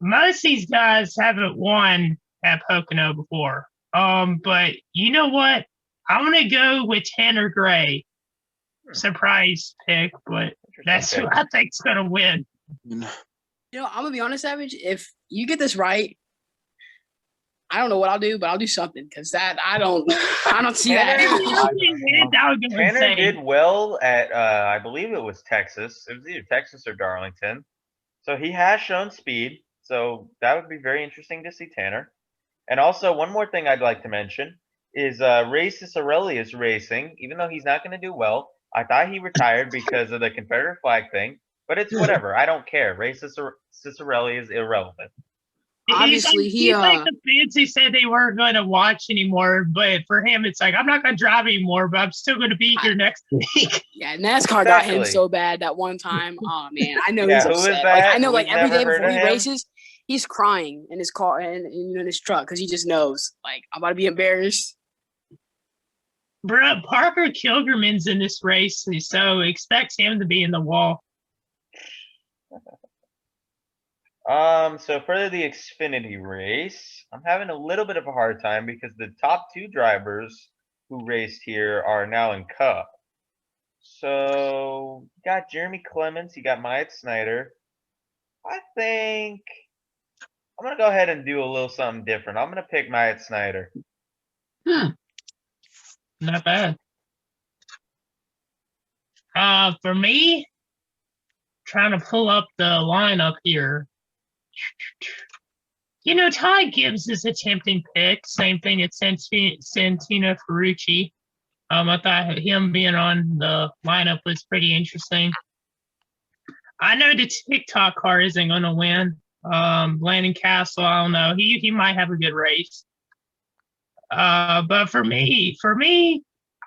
most of these guys haven't won at Pocono before. But you know what? I'm going to go with Tanner Gray. Surprise pick, but that's who I think's going to win. You know, I'm going to be honest, Savage. If you get this right, I don't know what I'll do, but I'll do something because that I don't see that. Tanner did well at I believe it was Texas. It was either Texas or Darlington. So he has shown speed. So that would be very interesting to see Tanner. And also one more thing I'd like to mention is Ray Cicerelli is racing, even though he's not going to do well. I thought he retired because of the Confederate flag thing, but it's whatever. I don't care. Ray Cicerelli is irrelevant. Obviously, he's like the fans who said they weren't going to watch anymore, but for him, it's like I'm not going to drive anymore, but I'm still going to be here next week. Yeah, NASCAR got him so bad that one time. Oh man, I know he's upset. Like, I know, like every day before he races, he's crying in his car and in his truck because he just knows, like, I'm about to be embarrassed. Bro, Parker Kilgerman's in this race, so expect him to be in the wall. So for the Xfinity race, I'm having a little bit of a hard time because the top 2 drivers who raced here are now in Cup. So you got Jeremy Clements, you got Myatt Snyder. I think I'm gonna go ahead and do a little something different. I'm gonna pick Myatt Snyder. Not bad. For me, trying to pull up the lineup here. You know, Ty Gibbs is a tempting pick. Same thing at Santino Ferrucci. I thought him being on the lineup was pretty interesting. I know the TikTok car isn't going to win. Landon Castle, I don't know. He might have a good race. But for me,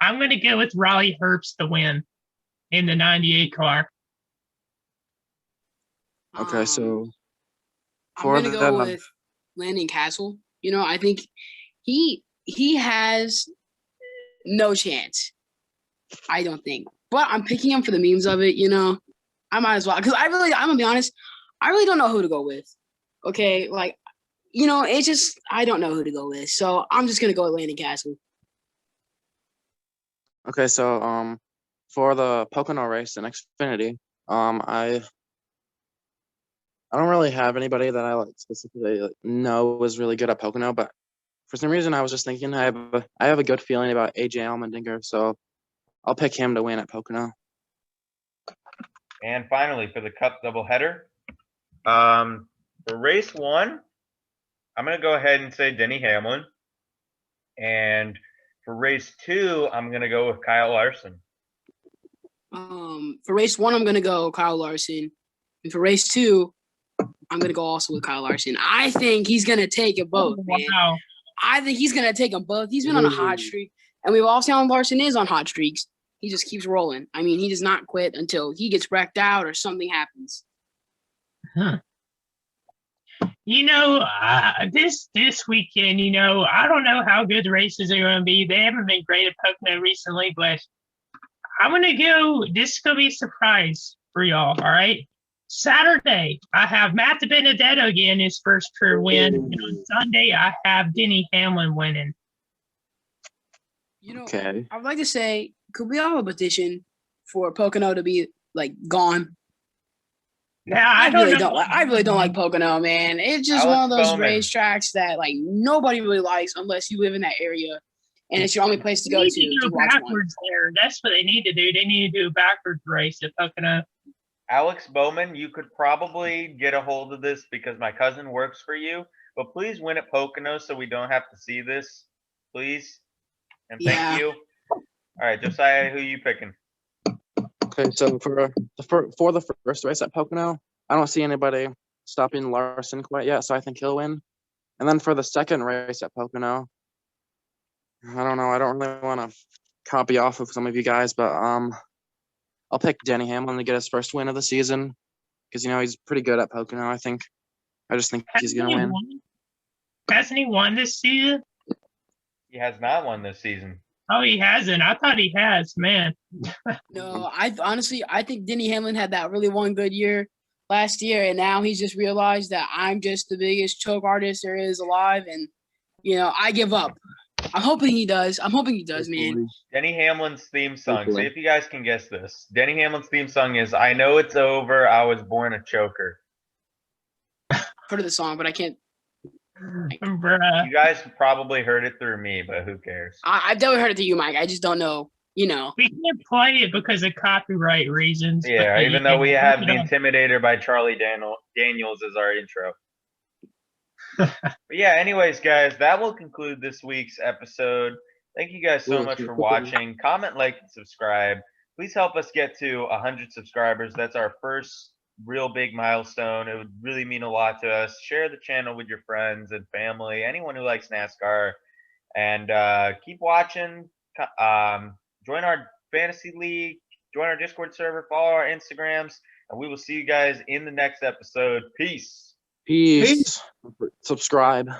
I'm going to go with Raleigh Herbst to win in the 98 car. Okay, so I'm gonna go with Landon Castle. You know, I think he has no chance. I don't think, but I'm picking him for the memes of it. You know, I might as well because I'm gonna be honest. I really don't know who to go with. Okay, like, you know, it's just I don't know who to go with, so I'm just gonna go with Landon Castle. Okay, so for the Pocono race in Xfinity, I don't really have anybody that I like specifically know was really good at Pocono, but for some reason I was just thinking I have a good feeling about AJ Allmendinger, so I'll pick him to win at Pocono. And finally, for the Cup doubleheader, for race 1, I'm going to go ahead and say Denny Hamlin. And for race 2, I'm going to go with Kyle Larson. For race 1, I'm going to go Kyle Larson. And for race 2, I'm going to go also with Kyle Larson. I think he's going to take them both, man. Wow. I think he's going to take them both. He's been on a hot streak. And we've all seen how Larson is on hot streaks. He just keeps rolling. I mean, he does not quit until he gets wrecked out or something happens. Huh. You know, this weekend, you know, I don't know how good the races are going to be. They haven't been great at Pocono recently, but I'm going to go. This is going to be a surprise for y'all, all right? Saturday, I have Matt Benedetto again, his first career win. And on Sunday, I have Denny Hamlin winning. You know, I would like to say, could we have a petition for Pocono to be, like, gone? Now, I really don't like Pocono, man. It's just Alex one of those Bowman. racetracks that, like, nobody really likes unless you live in that area. And it's your only place to go They to. need to go backwards there. That's what they need to do. They need to do a backwards race at Pocono. Alex Bowman, you could probably get a hold of this because my cousin works for you. But please win at Pocono so we don't have to see this. Please. And thank you. All right, Josiah, who are you picking? Okay, so for the first race at Pocono, I don't see anybody stopping Larson quite yet, so I think he'll win. And then for the second race at Pocono, I don't know. I don't really want to copy off of some of you guys, but I'll pick Denny Hamlin to get his first win of the season because, you know, he's pretty good at Pocono, I think. I just think he's going to win. Hasn't he won this season? He has not won this season. Oh, he hasn't. I thought he has, man. No, I think Denny Hamlin had that really one good year last year, and now he's just realized that I'm just the biggest choke artist there is alive, and, you know, I give up. I'm hoping he does. Man. Denny Hamlin's theme song. See if you guys can guess this. Denny Hamlin's theme song is "I Know It's Over, I Was Born a Choker." Heard of the song, but I can't. You guys probably heard it through me, but who cares? I've definitely heard it through you, Mike. I just don't know. You know. We can't play it because of copyright reasons. Yeah, even though we have The Intimidator by Charlie Daniels as our intro. But yeah, anyways, guys, that will conclude this week's episode. Thank you guys so much for watching. Comment, like, and subscribe. Please help us get to 100 subscribers. That's our first real big milestone. It would really mean a lot to us. Share the channel with your friends and family, anyone who likes NASCAR. And keep watching. Join our fantasy league. Join our Discord server. Follow our Instagrams. And we will see you guys in the next episode. Peace. Peace. Subscribe.